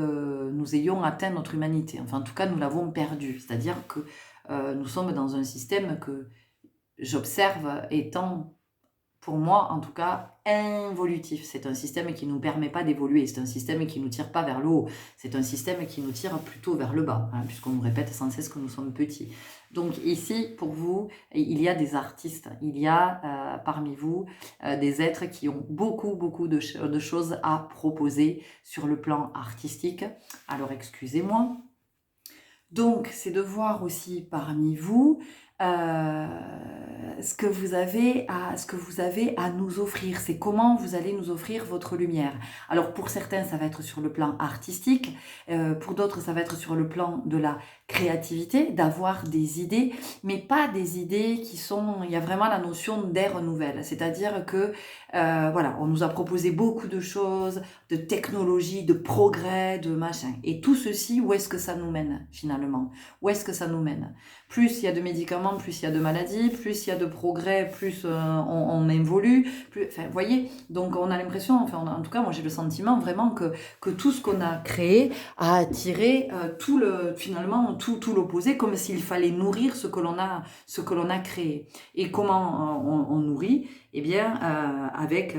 nous ayons atteint notre humanité. Enfin, en tout cas, nous l'avons perdue. C'est-à-dire que nous sommes dans un système que j'observe étant, pour moi, en tout cas, involutif. C'est un système qui ne nous permet pas d'évoluer. C'est un système qui ne nous tire pas vers le haut. C'est un système qui nous tire plutôt vers le bas, hein, puisqu'on nous répète sans cesse que nous sommes petits. Donc ici, pour vous, il y a des artistes. Il y a parmi vous des êtres qui ont beaucoup de choses à proposer sur le plan artistique. Alors, excusez-moi. Donc, c'est de voir aussi parmi vous ce que vous avez à nous offrir. C'est comment vous allez nous offrir votre lumière. Alors, pour certains, ça va être sur le plan artistique. Pour d'autres, ça va être sur le plan de la créativité, d'avoir des idées, mais pas des idées qui sont... Il y a vraiment la notion d'ère nouvelle. C'est-à-dire que, voilà, on nous a proposé beaucoup de choses, de technologie, de progrès, de machin. Et tout ceci, où est-ce que ça nous mène, finalement? Où est-ce que ça nous mène? Plus il y a de médicaments, plus il y a de maladies, plus il y a de progrès, plus on évolue. Plus, enfin, vous voyez, donc on a l'impression, enfin, en tout cas, moi j'ai le sentiment vraiment que tout ce qu'on a créé a attiré finalement tout l'opposé, comme s'il fallait nourrir ce que l'on a créé. Et comment on nourrit? Eh bien, avec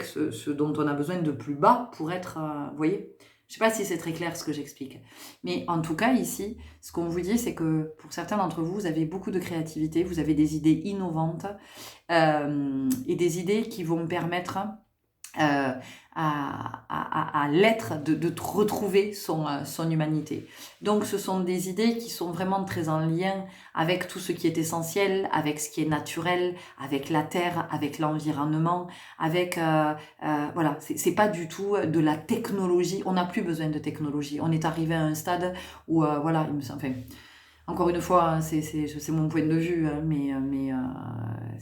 ce dont on a besoin de plus bas pour être, vous voyez? Je ne sais pas si c'est très clair ce que j'explique. Mais en tout cas, ici, ce qu'on vous dit, c'est que pour certains d'entre vous, vous avez beaucoup de créativité, vous avez des idées innovantes et des idées qui vont permettre à l'être de retrouver son humanité. Donc ce sont des idées qui sont vraiment très en lien avec tout ce qui est essentiel, avec ce qui est naturel, avec la terre, avec l'environnement, avec voilà, c'est pas du tout de la technologie. On n'a plus besoin de technologie. On est arrivé à un stade où voilà, il me semble, enfin, encore une fois, c'est mon point de vue, hein, mais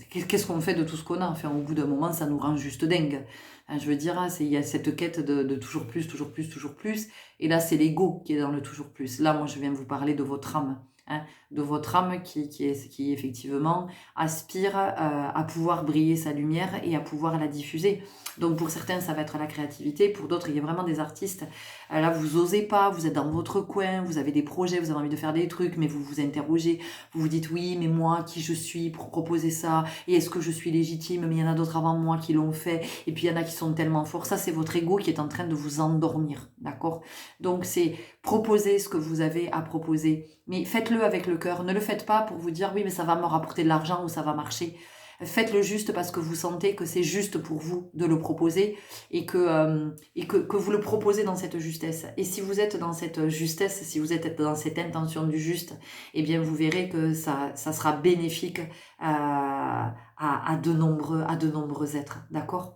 qu'est-ce qu'on fait de tout ce qu'on a? Enfin, au bout d'un moment, ça nous rend juste dingue. Hein, je veux dire, hein, il y a cette quête de toujours plus, toujours plus, toujours plus. Et là, c'est l'ego qui est dans le toujours plus. Là, moi, je viens vous parler de votre âme. Hein, de votre âme qui effectivement aspire à pouvoir briller sa lumière et à pouvoir la diffuser. Donc pour certains, ça va être la créativité. Pour d'autres, il y a vraiment des artistes. Là, vous osez pas, vous êtes dans votre coin, vous avez des projets, vous avez envie de faire des trucs, mais vous vous interrogez. Vous vous dites, oui, mais moi, qui je suis pour proposer ça? Et est-ce que je suis légitime? Mais il y en a d'autres avant moi qui l'ont fait. Et puis, il y en a qui sont tellement forts. Ça, c'est votre ego qui est en train de vous endormir. D'accord? Donc, c'est proposer ce que vous avez à proposer. Mais faites-le avec le cœur. Ne le faites pas pour vous dire, oui, mais ça va me rapporter de l'argent ou ça va marcher. Faites-le juste parce que vous sentez que c'est juste pour vous de le proposer et que vous le proposez dans cette justesse. Et si vous êtes dans cette justesse, si vous êtes dans cette intention du juste, eh bien vous verrez que ça sera bénéfique à de nombreux êtres. D'accord ?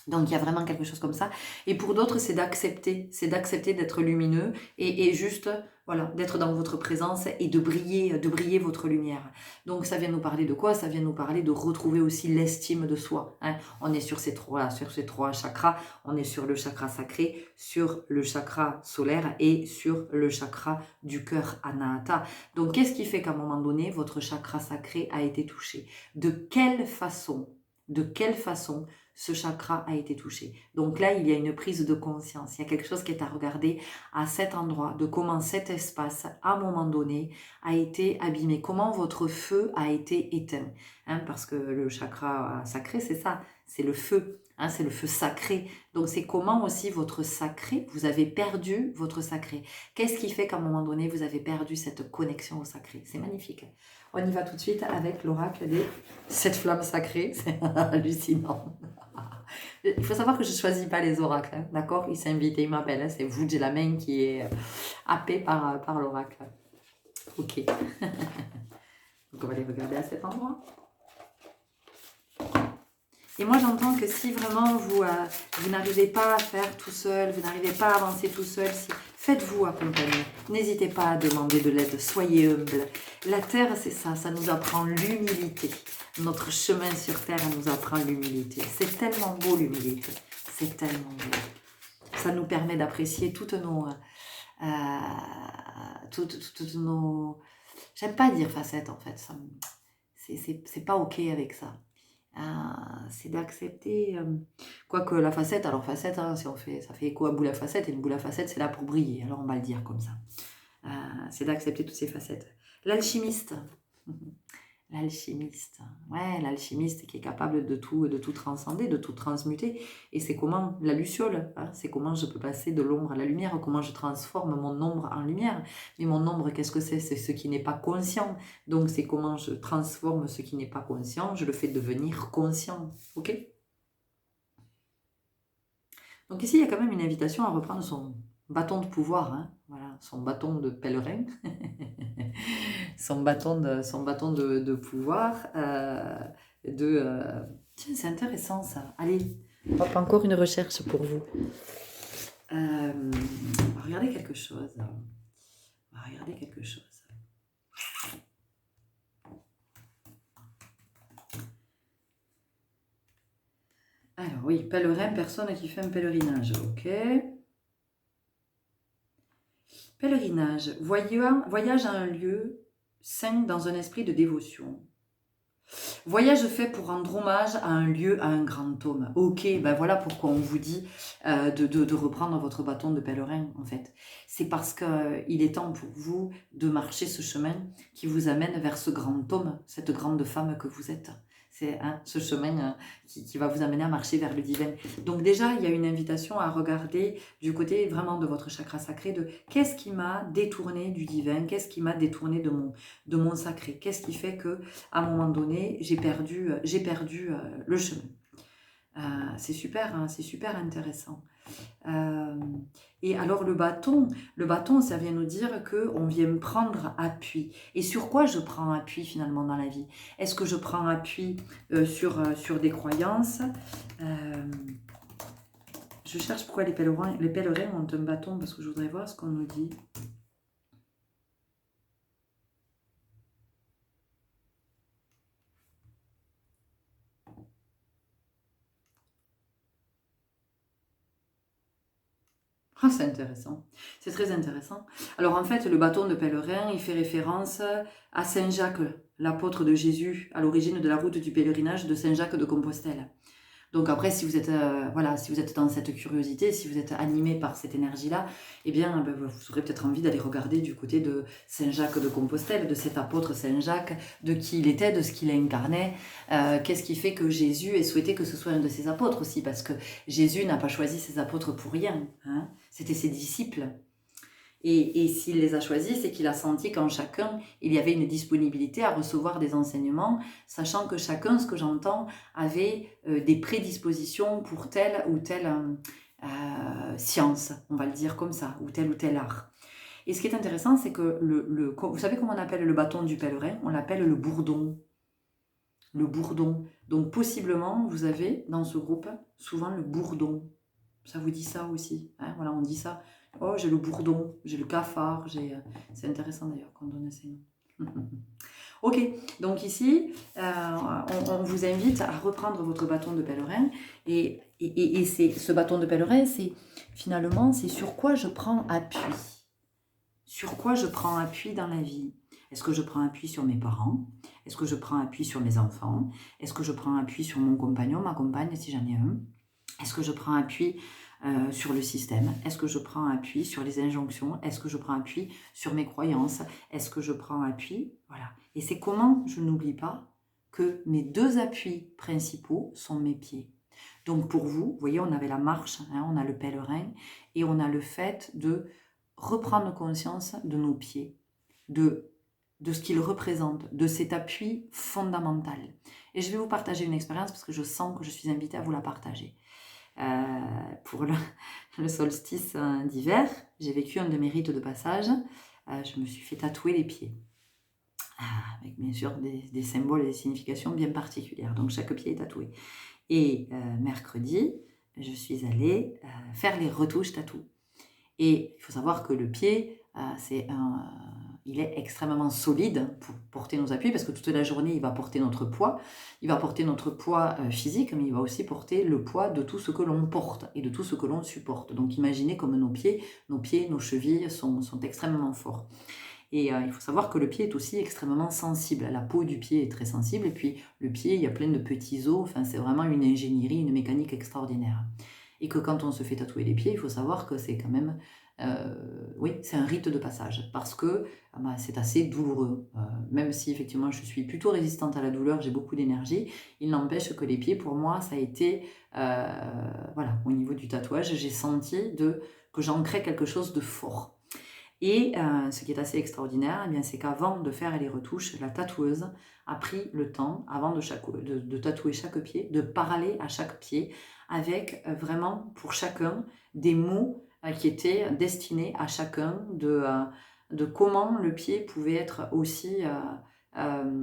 Donc il y a vraiment quelque chose comme ça. Et pour d'autres, c'est d'accepter d'être lumineux et juste, voilà, d'être dans votre présence et de briller votre lumière. Donc ça vient nous parler de quoi? Ça vient nous parler de retrouver aussi l'estime de soi. Hein. On est sur ces trois chakras. On est sur le chakra sacré, sur le chakra solaire et sur le chakra du cœur Anahata. Donc qu'est-ce qui fait qu'à un moment donné, votre chakra sacré a été touché? De quelle façon ce chakra a été touché. Donc là, il y a une prise de conscience. Il y a quelque chose qui est à regarder à cet endroit, de comment cet espace, à un moment donné, a été abîmé. Comment votre feu a été éteint. Hein, parce que le chakra sacré, c'est ça, c'est le feu. Hein, c'est le feu sacré. Donc c'est comment aussi votre sacré, vous avez perdu votre sacré. Qu'est-ce qui fait qu'à un moment donné, vous avez perdu cette connexion au sacré? C'est magnifique. On y va tout de suite avec l'oracle des 7 flammes sacrées. C'est hallucinant. Il faut savoir que je ne choisis pas les oracles, hein, d'accord? Il s'est invité, il m'appelle, hein, c'est vous, j'ai la main qui est happée par l'oracle. Ok. Donc on va les regarder à cet endroit. Et moi j'entends que si vraiment vous n'arrivez pas à faire tout seul, vous n'arrivez pas à avancer tout seul, Faites-vous accompagner. N'hésitez pas à demander de l'aide. Soyez humble. La terre, c'est ça. Ça nous apprend l'humilité. Notre chemin sur terre nous apprend l'humilité. C'est tellement beau l'humilité. C'est tellement beau. Ça nous permet d'apprécier toutes nos... toutes nos... J'aime pas dire facettes en fait. C'est pas ok avec ça. C'est d'accepter, quoique la facette, alors facette, hein, si on fait, ça fait écho à boule à facette, et une boule à facette, c'est là pour briller, alors on va le dire comme ça. C'est d'accepter toutes ces facettes. L'alchimiste, l'alchimiste, ouais, l'alchimiste qui est capable de tout transcender, de tout transmuter, et c'est comment, la luciole, hein, c'est comment je peux passer de l'ombre à la lumière, comment je transforme mon ombre en lumière. Mais mon ombre, qu'est-ce que c'est? C'est ce qui n'est pas conscient, donc c'est comment je transforme ce qui n'est pas conscient, je le fais devenir conscient, ok? Donc ici, il y a quand même une invitation à reprendre son bâton de pouvoir, hein, voilà, son bâton de pèlerin, son bâton de pouvoir, Tiens, c'est intéressant ça. Allez, hop, encore une recherche pour vous. On va regarder quelque chose. Alors oui, pèlerin, personne qui fait un pèlerinage, ok. Pèlerinage, voyage à un lieu saint dans un esprit de dévotion. Voyage fait pour rendre hommage à un lieu, à un grand homme. Ok, ben voilà pourquoi on vous dit de reprendre votre bâton de pèlerin, en fait. C'est parce qu'il est temps pour vous de marcher ce chemin qui vous amène vers ce grand homme, cette grande femme que vous êtes. C'est ce chemin qui va vous amener à marcher vers le divin. Donc déjà, il y a une invitation à regarder du côté vraiment de votre chakra sacré, de qu'est-ce qui m'a détourné du divin, qu'est-ce qui m'a détourné de mon sacré, qu'est-ce qui fait que à un moment donné, j'ai perdu le chemin. C'est super, hein, c'est super intéressant. Et alors le bâton, ça vient nous dire qu'on vient prendre appui. Et sur quoi je prends appui finalement dans la vie? Est-ce que je prends appui sur des croyances? Je cherche pourquoi les pèlerins ont un bâton, parce que je voudrais voir ce qu'on nous dit. Ah, c'est intéressant, c'est très intéressant. Alors en fait, le bâton de pèlerin, il fait référence à Saint Jacques, l'apôtre de Jésus, à l'origine de la route du pèlerinage de Saint Jacques de Compostelle. Donc après, si vous êtes voilà, si vous êtes dans cette curiosité, si vous êtes animé par cette énergie-là, eh bien, vous aurez peut-être envie d'aller regarder du côté de Saint Jacques de Compostelle, de cet apôtre Saint Jacques, de qui il était, de ce qu'il incarnait. Qu'est-ce qui fait que Jésus ait souhaité que ce soit un de ses apôtres aussi? Parce que Jésus n'a pas choisi ses apôtres pour rien, hein. C'était ses disciples. Et s'il les a choisis, c'est qu'il a senti qu'en chacun, il y avait une disponibilité à recevoir des enseignements, sachant que chacun, ce que j'entends, avait des prédispositions pour telle ou telle science, on va le dire comme ça, ou tel art. Et ce qui est intéressant, c'est que, vous savez comment on appelle le bâton du pèlerin? On l'appelle le bourdon. Le bourdon. Donc possiblement, vous avez dans ce groupe souvent le bourdon. Ça vous dit ça aussi, hein? Voilà, on dit ça. Oh, j'ai le bourdon, j'ai le cafard, c'est intéressant d'ailleurs qu'on donne ces noms. Ok, donc ici, on vous invite à reprendre votre bâton de pèlerin. Et ce bâton de pèlerin, finalement, c'est sur quoi je prends appui. Sur quoi je prends appui dans la vie. Est-ce que je prends appui sur mes parents? Est-ce que je prends appui sur mes enfants? Est-ce que je prends appui sur mon compagnon, ma compagne, si j'en ai un? Est-ce que je prends appui sur le système? Est-ce que je prends appui sur les injonctions? Est-ce que je prends appui sur mes croyances? Est-ce que je prends appui? Voilà. Et c'est comment je n'oublie pas que mes deux appuis principaux sont mes pieds. Donc pour vous, voyez, on avait la marche, hein, on a le pèlerin, et on a le fait de reprendre conscience de nos pieds, de ce qu'ils représentent, de cet appui fondamental. Et je vais vous partager une expérience parce que je sens que je suis invitée à vous la partager. Pour le solstice d'hiver, j'ai vécu un de mes rites de passage. Je me suis fait tatouer les pieds. Avec bien sûr des symboles et des significations bien particulières. Donc chaque pied est tatoué. Et mercredi, je suis allée faire les retouches tatou. Et il faut savoir que le pied, il est extrêmement solide pour porter nos appuis, parce que toute la journée, il va porter notre poids. Il va porter notre poids physique, mais il va aussi porter le poids de tout ce que l'on porte et de tout ce que l'on supporte. Donc imaginez comme nos pieds, nos chevilles sont extrêmement forts. Et il faut savoir que le pied est aussi extrêmement sensible. La peau du pied est très sensible. Et puis le pied, il y a plein de petits os. Enfin, c'est vraiment une ingénierie, une mécanique extraordinaire. Et que quand on se fait tatouer les pieds, il faut savoir que c'est quand même... oui, c'est un rite de passage. Parce que c'est assez douloureux. Même si effectivement je suis plutôt résistante à la douleur, j'ai beaucoup d'énergie, il n'empêche que les pieds, pour moi, ça a été... voilà, au niveau du tatouage, j'ai senti que j'ancrais quelque chose de fort. Et ce qui est assez extraordinaire, eh bien, c'est qu'avant de faire les retouches, la tatoueuse a pris le temps, avant de tatouer chaque pied, de parler à chaque pied avec vraiment pour chacun des mots qui étaient destinés à chacun de comment le pied pouvait être aussi euh,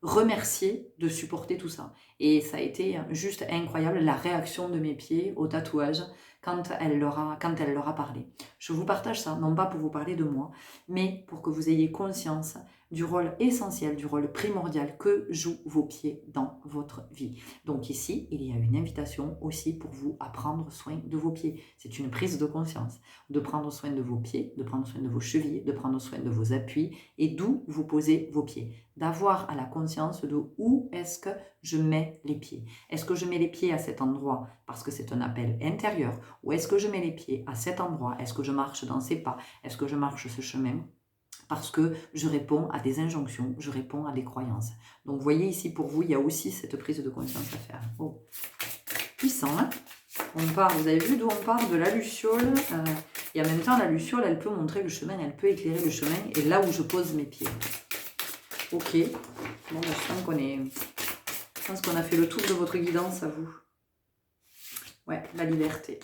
remercié de supporter tout ça. Et ça a été juste incroyable la réaction de mes pieds au tatouage quand elle leur a parlé. Je vous partage ça, non pas pour vous parler de moi, mais pour que vous ayez conscience du rôle essentiel, du rôle primordial que jouent vos pieds dans votre vie. Donc ici, il y a une invitation aussi pour vous à prendre soin de vos pieds. C'est une prise de conscience, de prendre soin de vos pieds, de prendre soin de vos chevilles, de prendre soin de vos appuis et d'où vous posez vos pieds. D'avoir à la conscience de où est-ce que je mets les pieds. Est-ce que je mets les pieds à cet endroit parce que c'est un appel intérieur, ou est-ce que je mets les pieds à cet endroit? Est-ce que je marche dans ces pas? Est-ce que je marche ce chemin? Parce que je réponds à des injonctions, je réponds à des croyances. Donc, vous voyez ici, pour vous, il y a aussi cette prise de conscience à faire. Oh, puissant, hein? On part, vous avez vu d'où on part? De la luciole. Et en même temps, la luciole, elle peut montrer le chemin, elle peut éclairer le chemin, et là où je pose mes pieds. Ok. Bon, je pense qu'on a fait le tour de votre guidance à vous. Ouais, la liberté.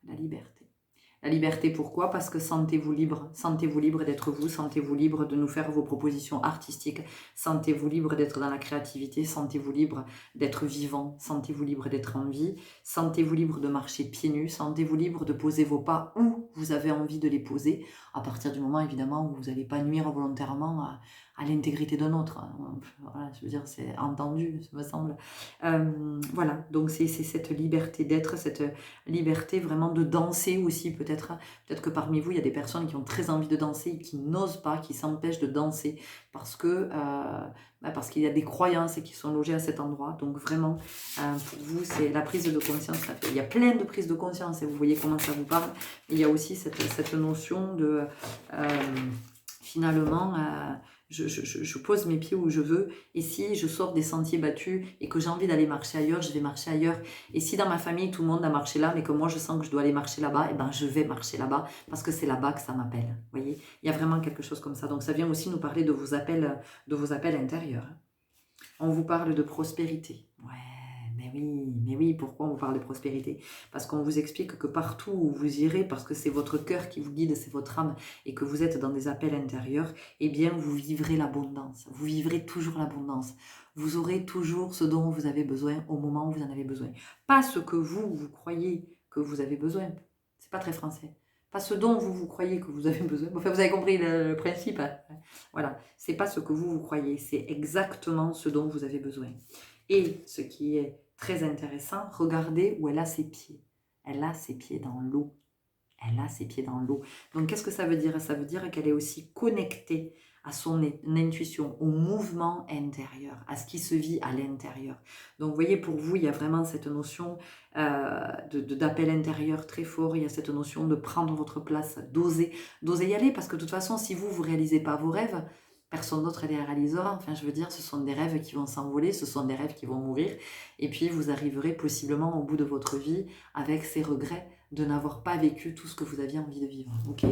La liberté. La liberté, pourquoi? Parce que sentez-vous libre d'être vous, sentez-vous libre de nous faire vos propositions artistiques, sentez-vous libre d'être dans la créativité, sentez-vous libre d'être vivant, sentez-vous libre d'être en vie, sentez-vous libre de marcher pieds nus, sentez-vous libre de poser vos pas où vous avez envie de les poser, à partir du moment évidemment où vous n'allez pas nuire volontairement à l'intégrité d'un autre. Voilà, je veux dire, c'est entendu, ça me semble. Voilà, donc c'est cette liberté d'être, cette liberté vraiment de danser aussi, peut-être que parmi vous, il y a des personnes qui ont très envie de danser et qui n'osent pas, qui s'empêchent de danser parce qu'il y a des croyances qui sont logées à cet endroit. Donc vraiment, pour vous, c'est la prise de conscience. Il y a plein de prises de conscience et vous voyez comment ça vous parle. Il y a aussi cette notion de finalement... Je pose mes pieds où je veux, et si je sors des sentiers battus et que j'ai envie d'aller marcher ailleurs, je vais marcher ailleurs. Et si dans ma famille, tout le monde a marché là, mais que moi je sens que je dois aller marcher là-bas, et ben je vais marcher là-bas, parce que c'est là-bas que ça m'appelle. Vous voyez, il y a vraiment quelque chose comme ça. Donc ça vient aussi nous parler de vos appels intérieurs. On vous parle de prospérité. Ouais. Mais oui, pourquoi on vous parle de prospérité? Parce qu'on vous explique que partout où vous irez, parce que c'est votre cœur qui vous guide, c'est votre âme, et que vous êtes dans des appels intérieurs, eh bien, vous vivrez l'abondance. Vous vivrez toujours l'abondance. Vous aurez toujours ce dont vous avez besoin au moment où vous en avez besoin. Pas ce que vous croyez que vous avez besoin. C'est pas très français. Pas ce dont vous croyez que vous avez besoin. Enfin, vous avez compris le principe. Hein. Voilà. C'est pas ce que vous croyez. C'est exactement ce dont vous avez besoin. Et ce qui est très intéressant, regardez où elle a ses pieds. Elle a ses pieds dans l'eau. Elle a ses pieds dans l'eau. Donc, qu'est-ce que ça veut dire? Ça veut dire qu'elle est aussi connectée à son intuition, au mouvement intérieur, à ce qui se vit à l'intérieur. Donc, vous voyez, pour vous, il y a vraiment cette notion d'appel intérieur très fort. Il y a cette notion de prendre votre place, d'oser y aller. Parce que de toute façon, si vous ne réalisez pas vos rêves, personne d'autre les réalisera. Enfin, je veux dire, ce sont des rêves qui vont s'envoler, ce sont des rêves qui vont mourir. Et puis, vous arriverez possiblement au bout de votre vie avec ces regrets de n'avoir pas vécu tout ce que vous aviez envie de vivre. Ok,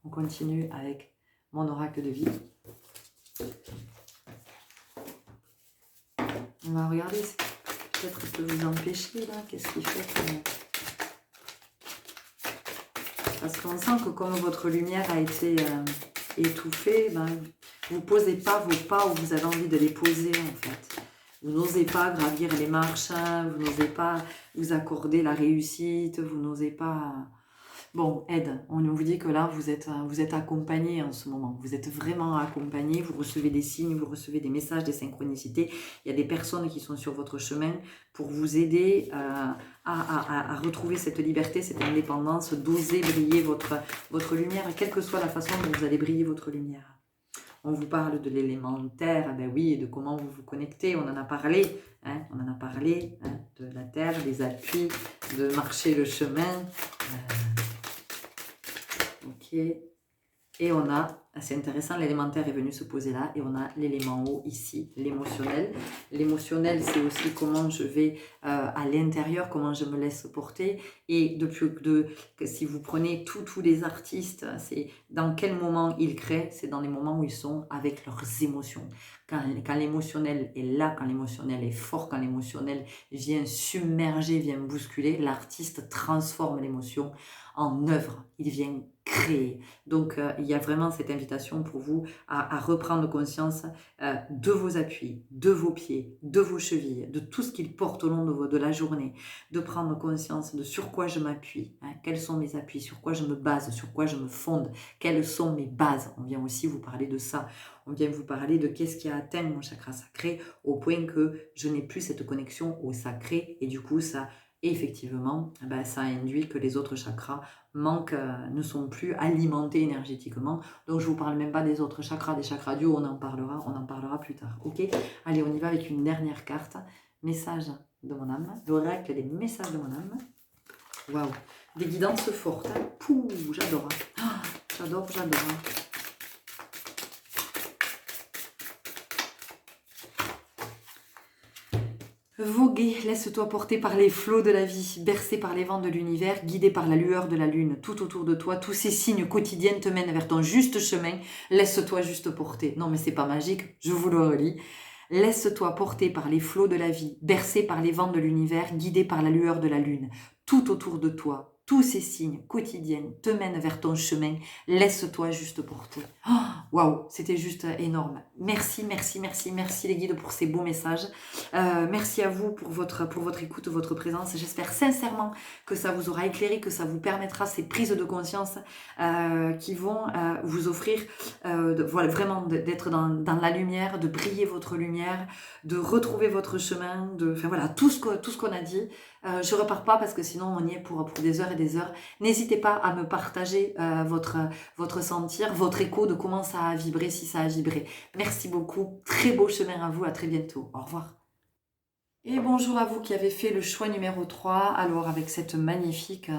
on continue avec mon oracle de vie. On va regarder, peut-être que je peux vous empêcher là. Qu'est-ce qui fait que... Parce qu'on sent que comme votre lumière a été étouffée, ben, vous ne posez pas vos pas où vous avez envie de les poser en fait. Vous n'osez pas gravir les marches, vous n'osez pas vous accorder la réussite, vous n'osez pas Bon, aide, on vous dit que là, vous êtes accompagné en ce moment. Vous êtes vraiment accompagné, vous recevez des signes, vous recevez des messages, des synchronicités. Il y a des personnes qui sont sur votre chemin pour vous aider à retrouver cette liberté, cette indépendance, d'oser briller votre lumière, quelle que soit la façon dont vous allez briller votre lumière. On vous parle de l'élémentaire, eh ben oui, et de comment vous vous connectez, on en a parlé, hein, on en a parlé, hein, de la terre, des appuis, de marcher le chemin. Ok. Et on a, c'est intéressant, l'élémentaire est venu se poser là, et on a l'élément haut ici, l'émotionnel. L'émotionnel, c'est aussi comment je vais à l'intérieur, comment je me laisse porter. Et si vous prenez tous les artistes, c'est dans quel moment ils créent, c'est dans les moments où ils sont avec leurs émotions. Quand l'émotionnel est là, quand l'émotionnel est fort, quand l'émotionnel vient submerger, vient bousculer, l'artiste transforme l'émotion en œuvre, il vient créer. Donc, il y a vraiment cette invitation pour vous à reprendre conscience de vos appuis, de vos pieds, de vos chevilles, de tout ce qu'ils portent au long de la journée, de prendre conscience de sur quoi je m'appuie, hein, quels sont mes appuis, sur quoi je me base, sur quoi je me fonde, quelles sont mes bases. On vient aussi vous parler de ça. On vient vous parler de qu'est-ce qui a atteint mon chakra sacré au point que je n'ai plus cette connexion au sacré et du coup, ça... Et effectivement, ça induit que les autres chakras ne sont plus alimentés énergétiquement. Donc je ne vous parle même pas des autres chakras, des chakras du haut, on en parlera plus tard. Ok? Allez, on y va avec une dernière carte. Message de mon âme, l'oracle des messages de mon âme. Waouh! Des guidances fortes. Hein. Pouh, j'adore. Hein. J'adore. Voguer, laisse-toi porter par les flots de la vie, bercé par les vents de l'univers, guidé par la lueur de la lune. Tout autour de toi, tous ces signes quotidiens te mènent vers ton juste chemin. Laisse-toi juste porter. Non mais c'est pas magique, je vous le relis. Laisse-toi porter par les flots de la vie, bercé par les vents de l'univers, guidé par la lueur de la lune. Tout autour de toi, tous ces signes quotidiens te mènent vers ton chemin. Laisse-toi juste porter. Waouh, c'était juste énorme. Merci les guides pour ces beaux messages. Merci à vous pour votre écoute, votre présence. J'espère sincèrement que ça vous aura éclairé, que ça vous permettra ces prises de conscience qui vont vous offrir voilà, vraiment d'être dans la lumière, de briller votre lumière, de retrouver votre chemin, enfin voilà, tout ce qu'on a dit. Je repars pas parce que sinon on y est pour des heures et des heures. N'hésitez pas à me partager votre sentir, votre écho de comment ça a vibré, si ça a vibré. Merci beaucoup. Très beau chemin à vous. À très bientôt. Au revoir. Et bonjour à vous qui avez fait le choix numéro 3, alors avec cette magnifique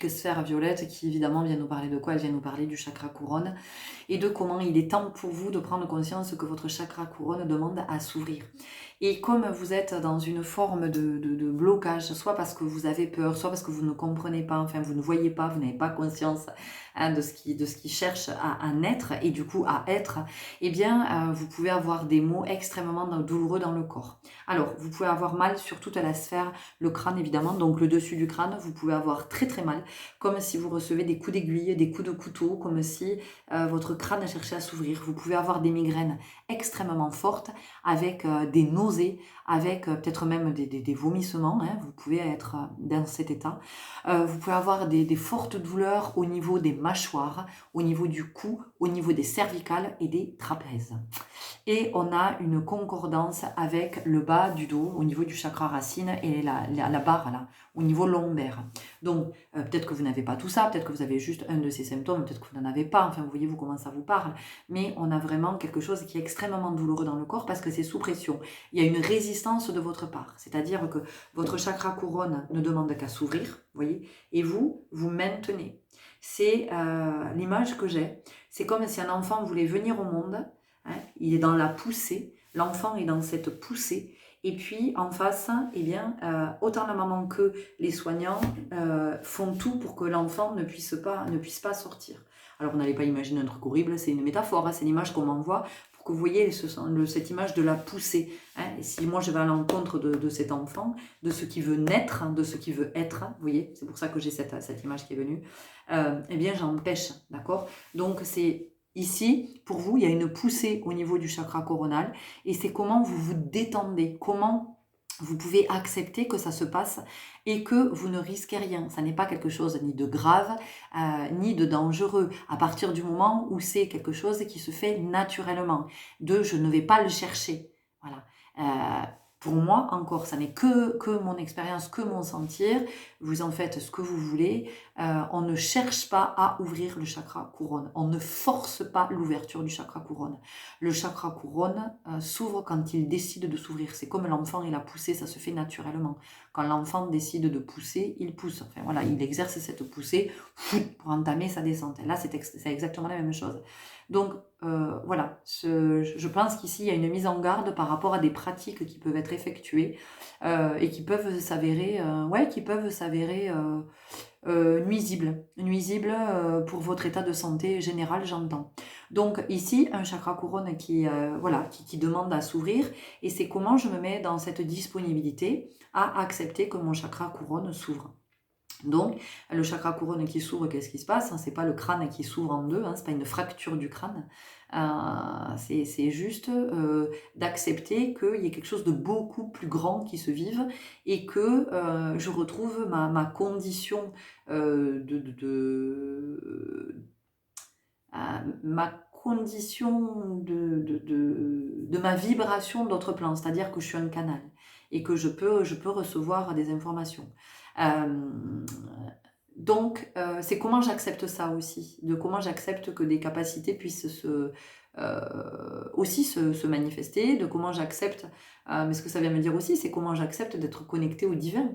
sphère violette qui évidemment vient nous parler de quoi? Elle vient nous parler du chakra couronne et de comment il est temps pour vous de prendre conscience que votre chakra couronne demande à s'ouvrir. Et comme vous êtes dans une forme de blocage, soit parce que vous avez peur, soit parce que vous ne comprenez pas, enfin vous ne voyez pas, vous n'avez pas conscience hein, de ce qui cherche à naître et du coup à être, eh bien vous pouvez avoir des maux extrêmement douloureux dans le corps. Alors vous pouvez avoir mal sur toute la sphère, le crâne évidemment, donc le dessus du crâne, vous pouvez avoir très très mal, comme si vous recevez des coups d'aiguille, des coups de couteau, comme si votre crâne cherchait à s'ouvrir. Vous pouvez avoir des migraines extrêmement fortes avec des nausées, avec peut-être même des vomissements, hein, vous pouvez être dans cet état. Vous pouvez avoir des fortes douleurs au niveau des mâchoires, au niveau du cou, au niveau des cervicales et des trapèzes. Et on a une concordance avec le bas du dos au niveau du chakra racine et la barre là, au niveau lombaire. Donc peut-être que vous n'avez pas tout ça, peut-être que vous avez juste un de ces symptômes, peut-être que vous n'en avez pas, enfin vous voyez comment ça vous parle, mais on a vraiment quelque chose qui est extrêmement douloureux dans le corps parce que c'est sous pression. Il y a une résistance de votre part, c'est-à-dire que votre chakra couronne ne demande qu'à s'ouvrir, vous voyez, et vous maintenez. C'est l'image que j'ai, c'est comme si un enfant voulait venir au monde. Hein, il est dans la poussée, l'enfant est dans cette poussée, et puis en face, eh bien, autant la maman que les soignants font tout pour que l'enfant ne puisse pas sortir. Alors vous n'allez pas imaginer un truc horrible, c'est une métaphore, hein, c'est l'image qu'on m'envoie pour que vous voyez cette image de la poussée. Hein, et si moi je vais à l'encontre de cet enfant, de ce qui veut naître, hein, de ce qui veut être, hein, vous voyez, c'est pour ça que j'ai cette image qui est venue, eh bien j'empêche, d'accord? Donc c'est... Ici, pour vous, il y a une poussée au niveau du chakra coronal et c'est comment vous vous détendez, comment Vous pouvez accepter que ça se passe et que vous ne risquez rien. Ça n'est pas quelque chose ni de grave, ni de dangereux. À partir du moment où c'est quelque chose qui se fait naturellement, de je ne vais pas le chercher. Voilà. Pour moi, encore, ça n'est que mon expérience, que mon sentir. Vous en faites ce que vous voulez. On ne cherche pas à ouvrir le chakra couronne. On ne force pas l'ouverture du chakra couronne. Le chakra couronne s'ouvre quand il décide de s'ouvrir. C'est comme l'enfant et la poussée, ça se fait naturellement. Quand l'enfant décide de pousser, il pousse. Enfin voilà, il exerce cette poussée pour entamer sa descente. Et là, c'est exactement la même chose. Donc voilà, je pense qu'ici, il y a une mise en garde par rapport à des pratiques qui peuvent être effectuées et qui peuvent s'avérer nuisibles pour votre état de santé général, j'entends. Donc ici, un chakra couronne qui demande à s'ouvrir, et c'est comment je me mets dans cette disponibilité à accepter que mon chakra couronne s'ouvre. Donc, le chakra couronne qui s'ouvre, qu'est-ce qui se passe? C'est pas le crâne qui s'ouvre en deux, c'est pas une fracture du crâne. C'est juste d'accepter qu'il y ait quelque chose de beaucoup plus grand qui se vive et que je retrouve ma condition ma condition de ma vibration d'autre plan, c'est-à-dire que je suis un canal et que je peux recevoir des informations. Donc, c'est comment j'accepte ça aussi, de comment j'accepte que des capacités puissent aussi se manifester, de comment j'accepte, mais ce que ça vient me dire aussi, c'est comment j'accepte d'être connectée au divin.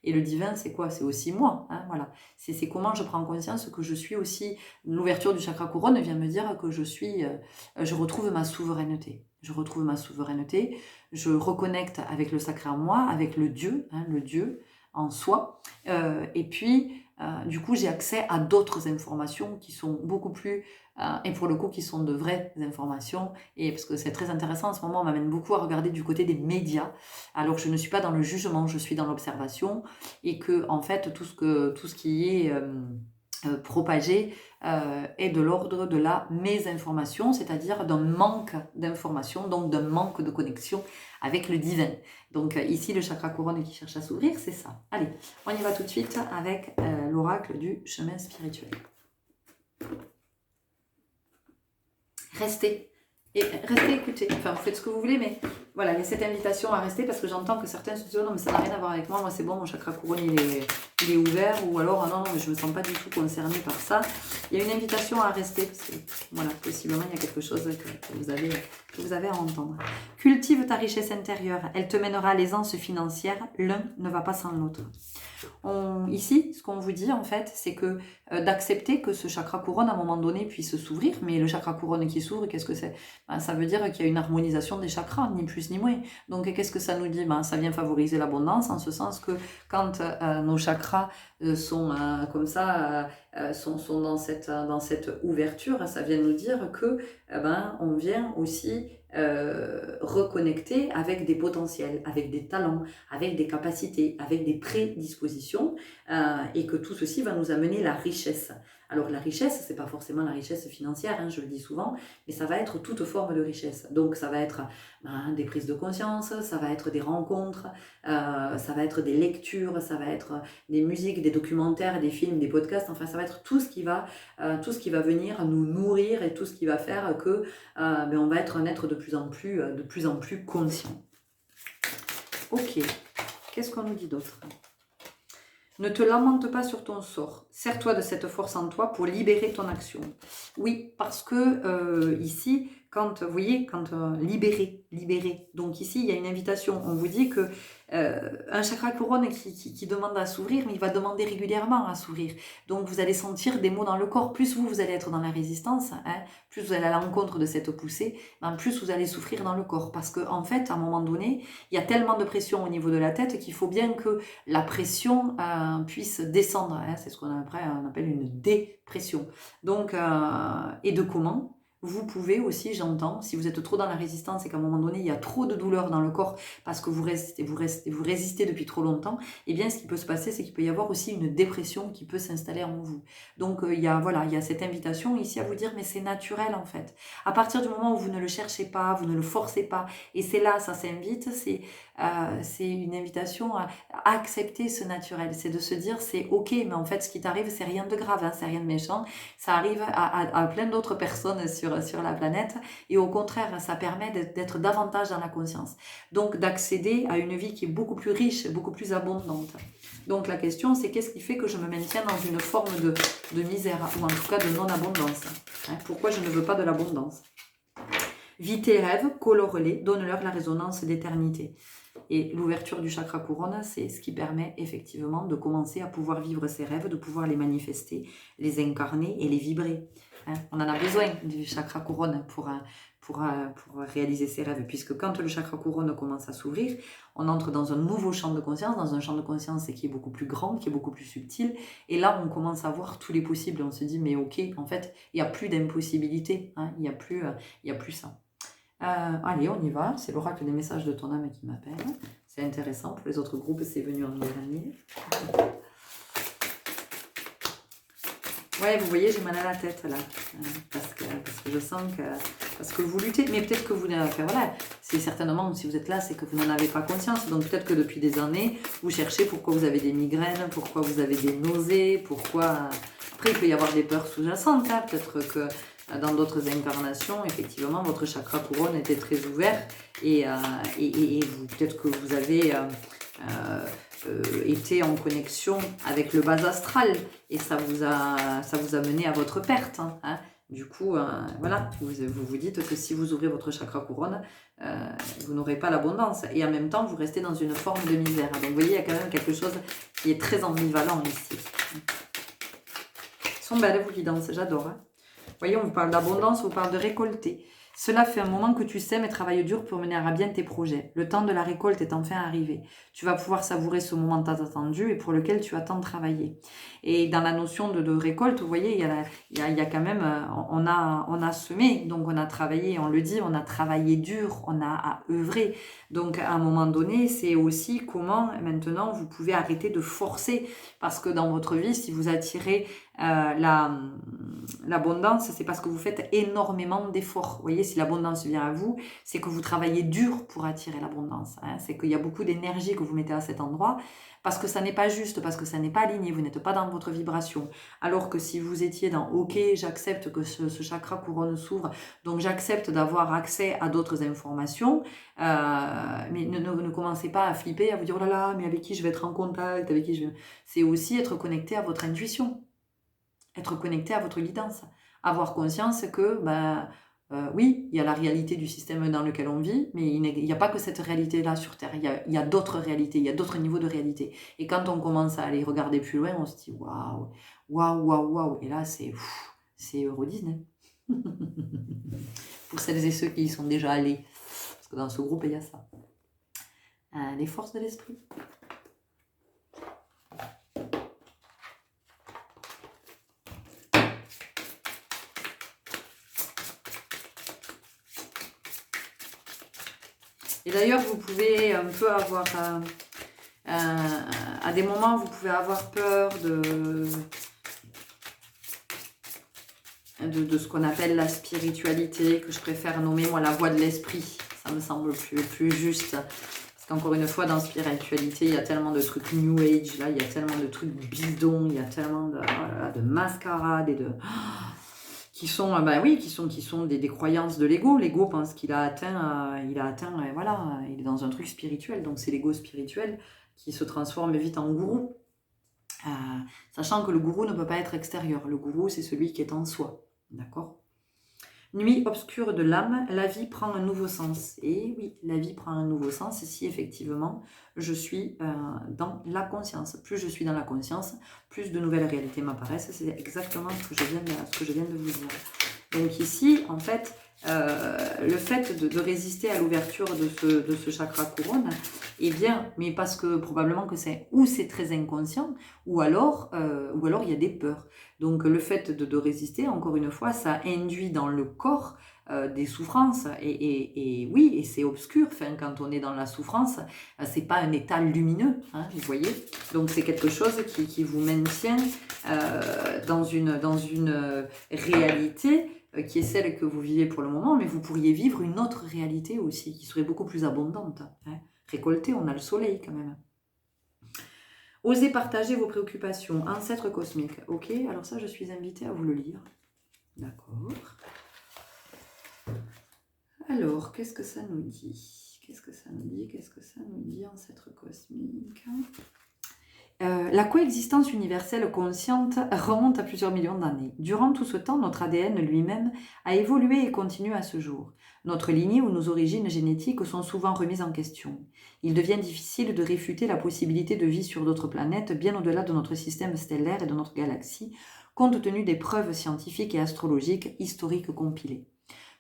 Et le divin, c'est quoi? C'est aussi moi, voilà. C'est comment je prends conscience que je suis aussi, l'ouverture du chakra couronne vient me dire que je retrouve ma souveraineté. Je retrouve ma souveraineté, je reconnecte avec le sacré en moi, avec le Dieu en soi, et puis du coup j'ai accès à d'autres informations qui sont beaucoup plus, et pour le coup qui sont de vraies informations, et parce que c'est très intéressant en ce moment, on m'amène beaucoup à regarder du côté des médias, alors je ne suis pas dans le jugement, je suis dans l'observation, et que en fait tout ce qui est propagé est de l'ordre de la mésinformation, c'est-à-dire d'un manque d'information, donc d'un manque de connexion avec le divin. Donc ici, le chakra couronne qui cherche à s'ouvrir, c'est ça. Allez, on y va tout de suite avec l'oracle du chemin spirituel. Restez. Et restez écouter. Enfin, vous faites ce que vous voulez, mais voilà, il y a cette invitation à rester parce que j'entends que certains se disent oh non, mais ça n'a rien à voir avec moi. Moi, c'est bon, mon chakra couronne, il est ouvert. Ou alors, non, mais je ne me sens pas du tout concernée par ça. Il y a une invitation à rester parce que, voilà, possiblement, il y a quelque chose que vous avez à entendre. Cultive ta richesse intérieure. Elle te mènera à l'aisance financière. L'un ne va pas sans l'autre. Ici, ce qu'on vous dit, en fait, c'est que d'accepter que ce chakra couronne, à un moment donné, puisse s'ouvrir. Mais le chakra couronne qui s'ouvre, qu'est-ce que c'est? Ça veut dire qu'il y a une harmonisation des chakras, ni plus ni moins. Donc, qu'est-ce que ça nous dit? Ça vient favoriser l'abondance, en ce sens que quand nos chakras sont comme ça, sont dans cette ouverture, ça vient nous dire que on vient aussi reconnecter avec des potentiels, avec des talents, avec des capacités, avec des prédispositions, et que tout ceci va nous amener la richesse. Alors la richesse, c'est pas forcément la richesse financière, je le dis souvent, mais ça va être toute forme de richesse. Donc ça va être des prises de conscience, ça va être des rencontres, ça va être des lectures, ça va être des musiques, des documentaires, des films, des podcasts, enfin ça va être tout ce qui va venir nous nourrir et tout ce qui va faire que on va être un être de plus en plus conscient. Ok, qu'est-ce qu'on nous dit d'autre? Ne te lamente pas sur ton sort. Sers-toi de cette force en toi pour libérer ton action. Oui, parce que ici, quand vous voyez, libérer. Donc ici, il y a une invitation. On vous dit que un chakra couronne qui demande à s'ouvrir, mais il va demander régulièrement à s'ouvrir. Donc vous allez sentir des mots dans le corps. Plus vous allez être dans la résistance, plus vous allez à l'encontre de cette poussée, plus vous allez souffrir dans le corps. Parce qu'en fait, à un moment donné, il y a tellement de pression au niveau de la tête qu'il faut bien que la pression puisse descendre. C'est ce qu'on appelle une dépression. Donc, et de comment vous pouvez aussi, j'entends, si vous êtes trop dans la résistance et qu'à un moment donné, il y a trop de douleur dans le corps parce que vous résistez depuis trop longtemps, eh bien, ce qui peut se passer, c'est qu'il peut y avoir aussi une dépression qui peut s'installer en vous. Donc, il y a cette invitation ici à vous dire, mais c'est naturel en fait. À partir du moment où vous ne le cherchez pas, vous ne le forcez pas, et c'est là, ça s'invite, c'est c'est une invitation à accepter ce naturel. C'est de se dire, c'est ok, mais en fait, ce qui t'arrive, c'est rien de grave, hein, c'est rien de méchant. Ça arrive à plein d'autres personnes sur la planète. Et au contraire, ça permet d'être davantage dans la conscience. Donc, d'accéder à une vie qui est beaucoup plus riche, beaucoup plus abondante. Donc, la question, c'est qu'est-ce qui fait que je me maintiens dans une forme de misère, ou en tout cas de non-abondance, hein? Pourquoi je ne veux pas de l'abondance? Vis tes rêves, colore-les, donne-leur la résonance d'éternité. Et l'ouverture du chakra couronne, c'est ce qui permet effectivement de commencer à pouvoir vivre ses rêves, de pouvoir les manifester, les incarner et les vibrer. Hein, on en a besoin du chakra couronne pour réaliser ses rêves, puisque quand le chakra couronne commence à s'ouvrir, on entre dans un nouveau champ de conscience, dans un champ de conscience qui est beaucoup plus grand, qui est beaucoup plus subtil, et là on commence à voir tous les possibles, on se dit mais ok, en fait il n'y a plus d'impossibilité, hein, il n'y a plus ça. Allez, on y va. C'est l'oracle des messages de ton âme qui m'appelle. C'est intéressant. Pour les autres groupes, c'est venu en dernier. Ouais, vous voyez, j'ai mal à la tête là. Parce que je sens que... Parce que vous luttez. Mais peut-être que vous... Enfin, voilà. C'est certainement, si vous êtes là, c'est que vous n'en avez pas conscience. Donc peut-être que depuis des années, vous cherchez pourquoi vous avez des migraines, pourquoi vous avez des nausées, pourquoi... Après, il peut y avoir des peurs sous-jacentes. Hein. Peut-être que... Dans d'autres incarnations, effectivement, votre chakra couronne était très ouvert et peut-être que vous avez été en connexion avec le bas astral et ça vous a mené à votre perte. Hein. Du coup, voilà, vous dites que si vous ouvrez votre chakra couronne, vous n'aurez pas l'abondance. Et en même temps, vous restez dans une forme de misère. Donc, vous voyez, il y a quand même quelque chose qui est très ambivalent ici. Ils sont belles, vos guidances, j'adore. Hein. Voyez, on vous parle d'abondance, on vous parle de récolter. Cela fait un moment que tu sèmes et travailles dur pour mener à bien tes projets. Le temps de la récolte est enfin arrivé. Tu vas pouvoir savourer ce moment tant attendu et pour lequel tu as tant travaillé. Et dans la notion de récolte, vous voyez, il y a quand même, on a semé, donc on a travaillé, on le dit, on a travaillé dur, on a œuvré. Donc à un moment donné, c'est aussi comment maintenant vous pouvez arrêter de forcer. Parce que dans votre vie, si vous attirez l'abondance, c'est parce que vous faites énormément d'efforts. Vous voyez, si l'abondance vient à vous, c'est que vous travaillez dur pour attirer l'abondance. Hein. C'est qu'il y a beaucoup d'énergie que vous mettez à cet endroit, parce que ça n'est pas juste, parce que ça n'est pas aligné, vous n'êtes pas dans votre vibration. Alors que si vous étiez dans « Ok, j'accepte que ce chakra couronne s'ouvre, donc j'accepte d'avoir accès à d'autres informations », mais ne commencez pas à flipper, à vous dire « Oh là là, mais avec qui je vais être en contact, avec qui je... » C'est aussi être connecté à votre intuition. Être connecté à votre guidance, avoir conscience que, oui, il y a la réalité du système dans lequel on vit, mais il n'y a pas que cette réalité-là sur Terre, il y a d'autres réalités, il y a d'autres niveaux de réalité. Et quand on commence à aller regarder plus loin, on se dit, waouh, waouh, waouh, waouh, et là, c'est Euro Disney. Pour celles et ceux qui y sont déjà allés, parce que dans ce groupe, il y a ça. Les forces de l'esprit. Et d'ailleurs, vous pouvez un peu avoir, à des moments, vous pouvez avoir peur de ce qu'on appelle la spiritualité, que je préfère nommer, moi, la voie de l'esprit. Ça me semble plus juste. Parce qu'encore une fois, dans spiritualité, il y a tellement de trucs New Age, là, il y a tellement de trucs bidons, il y a tellement de mascarades et de... qui sont des croyances de l'ego. L'ego pense qu'il a atteint, voilà, il est dans un truc spirituel. Donc c'est l'ego spirituel qui se transforme vite en gourou. Sachant que le gourou ne peut pas être extérieur. Le gourou, c'est celui qui est en soi. D'accord ? Nuit obscure de l'âme, la vie prend un nouveau sens. Et oui, la vie prend un nouveau sens si effectivement je suis dans la conscience. Plus je suis dans la conscience, plus de nouvelles réalités m'apparaissent. C'est exactement ce que je viens de vous dire. Donc ici, en fait, le fait de résister à l'ouverture de ce chakra couronne, eh bien, mais parce que probablement que c'est très inconscient, ou alors il y a des peurs. Donc le fait de résister, encore une fois, ça induit dans le corps des souffrances. Et oui, et c'est obscur. Enfin, quand on est dans la souffrance, c'est pas un état lumineux, hein, vous voyez. Donc c'est quelque chose qui vous maintient dans une réalité qui est celle que vous vivez pour le moment, mais vous pourriez vivre une autre réalité aussi, qui serait beaucoup plus abondante. Hein. récolter, on a le soleil quand même. Osez partager vos préoccupations. Ancêtre cosmique. Ok, alors ça, je suis invitée à vous le lire. D'accord. Alors, qu'est-ce que ça nous dit? Qu'est-ce que ça nous dit? Qu'est-ce que ça nous dit, ancêtre cosmique? La coexistence universelle consciente remonte à plusieurs millions d'années. Durant tout ce temps, notre ADN lui-même a évolué et continue à ce jour. Notre lignée ou nos origines génétiques sont souvent remises en question. Il devient difficile de réfuter la possibilité de vie sur d'autres planètes bien au-delà de notre système stellaire et de notre galaxie, compte tenu des preuves scientifiques et astrologiques historiques compilées.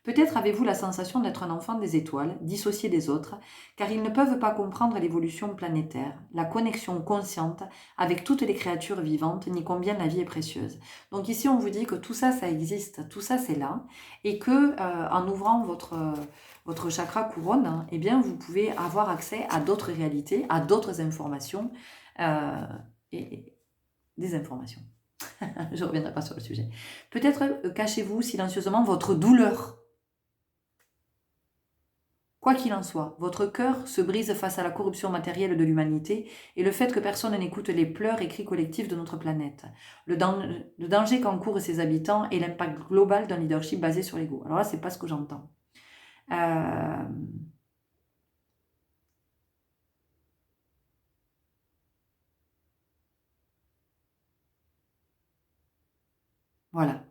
Peut-être avez-vous la sensation d'être un enfant des étoiles, dissocié des autres, car ils ne peuvent pas comprendre l'évolution planétaire, la connexion consciente avec toutes les créatures vivantes, ni combien la vie est précieuse. Donc ici, on vous dit que tout ça, ça existe, tout ça, c'est là, et que en ouvrant votre chakra couronne, eh bien, vous pouvez avoir accès à d'autres réalités, à d'autres informations, et des informations. Je ne reviendrai pas sur le sujet. Peut-être cachez-vous silencieusement votre douleur. Quoi qu'il en soit, votre cœur se brise face à la corruption matérielle de l'humanité et le fait que personne n'écoute les pleurs et cris collectifs de notre planète. Le danger qu'encourent ses habitants et l'impact global d'un leadership basé sur l'ego. Alors là, c'est pas ce que j'entends. Voilà.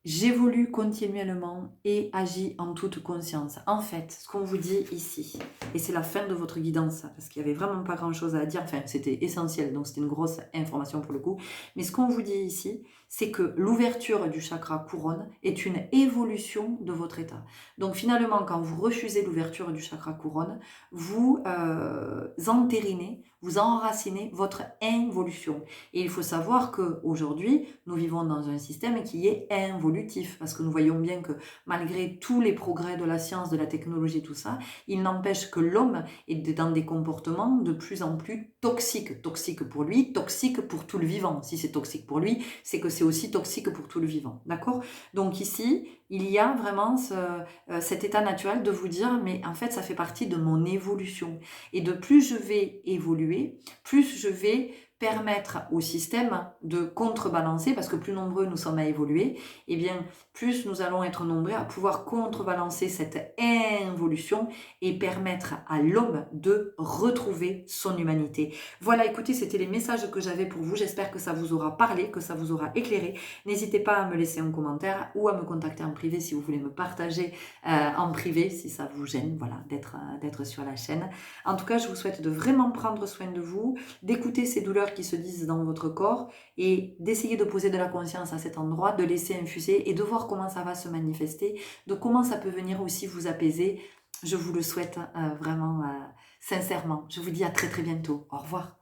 J'évolue continuellement et agis en toute conscience. En fait, ce qu'on vous dit ici, et c'est la fin de votre guidance, parce qu'il n'y avait vraiment pas grand-chose à dire, enfin c'était essentiel, donc c'était une grosse information pour le coup, mais ce qu'on vous dit ici, c'est que l'ouverture du chakra couronne est une évolution de votre état. Donc finalement, quand vous refusez l'ouverture du chakra couronne, vous entérinez, vous enracinez votre involution. Et il faut savoir qu'aujourd'hui, nous vivons dans un système qui est involutif, parce que nous voyons bien que malgré tous les progrès de la science, de la technologie, tout ça, il n'empêche que l'homme est dans des comportements de plus en plus toxiques. Toxiques pour lui, toxiques pour tout le vivant. Si c'est toxique pour lui, c'est que c'est aussi toxique pour tout le vivant. D'accord? Donc ici, il y a vraiment cet état naturel de vous dire, mais en fait, ça fait partie de mon évolution. Et de plus je vais évoluer, plus je vais permettre au système de contrebalancer, parce que plus nombreux nous sommes à évoluer, et bien plus nous allons être nombreux à pouvoir contrebalancer cette involution et permettre à l'homme de retrouver son humanité. Voilà, écoutez, c'était les messages que j'avais pour vous. J'espère que ça vous aura parlé, que ça vous aura éclairé. N'hésitez pas à me laisser un commentaire ou à me contacter en privé si vous voulez me partager en privé, si ça vous gêne, voilà, d'être sur la chaîne. En tout cas, je vous souhaite de vraiment prendre soin de vous, d'écouter ces douleurs qui se disent dans votre corps et d'essayer de poser de la conscience à cet endroit, de laisser infuser et de voir comment ça va se manifester, de comment ça peut venir aussi vous apaiser. Je vous le souhaite vraiment sincèrement. Je vous dis à très très bientôt. Au revoir.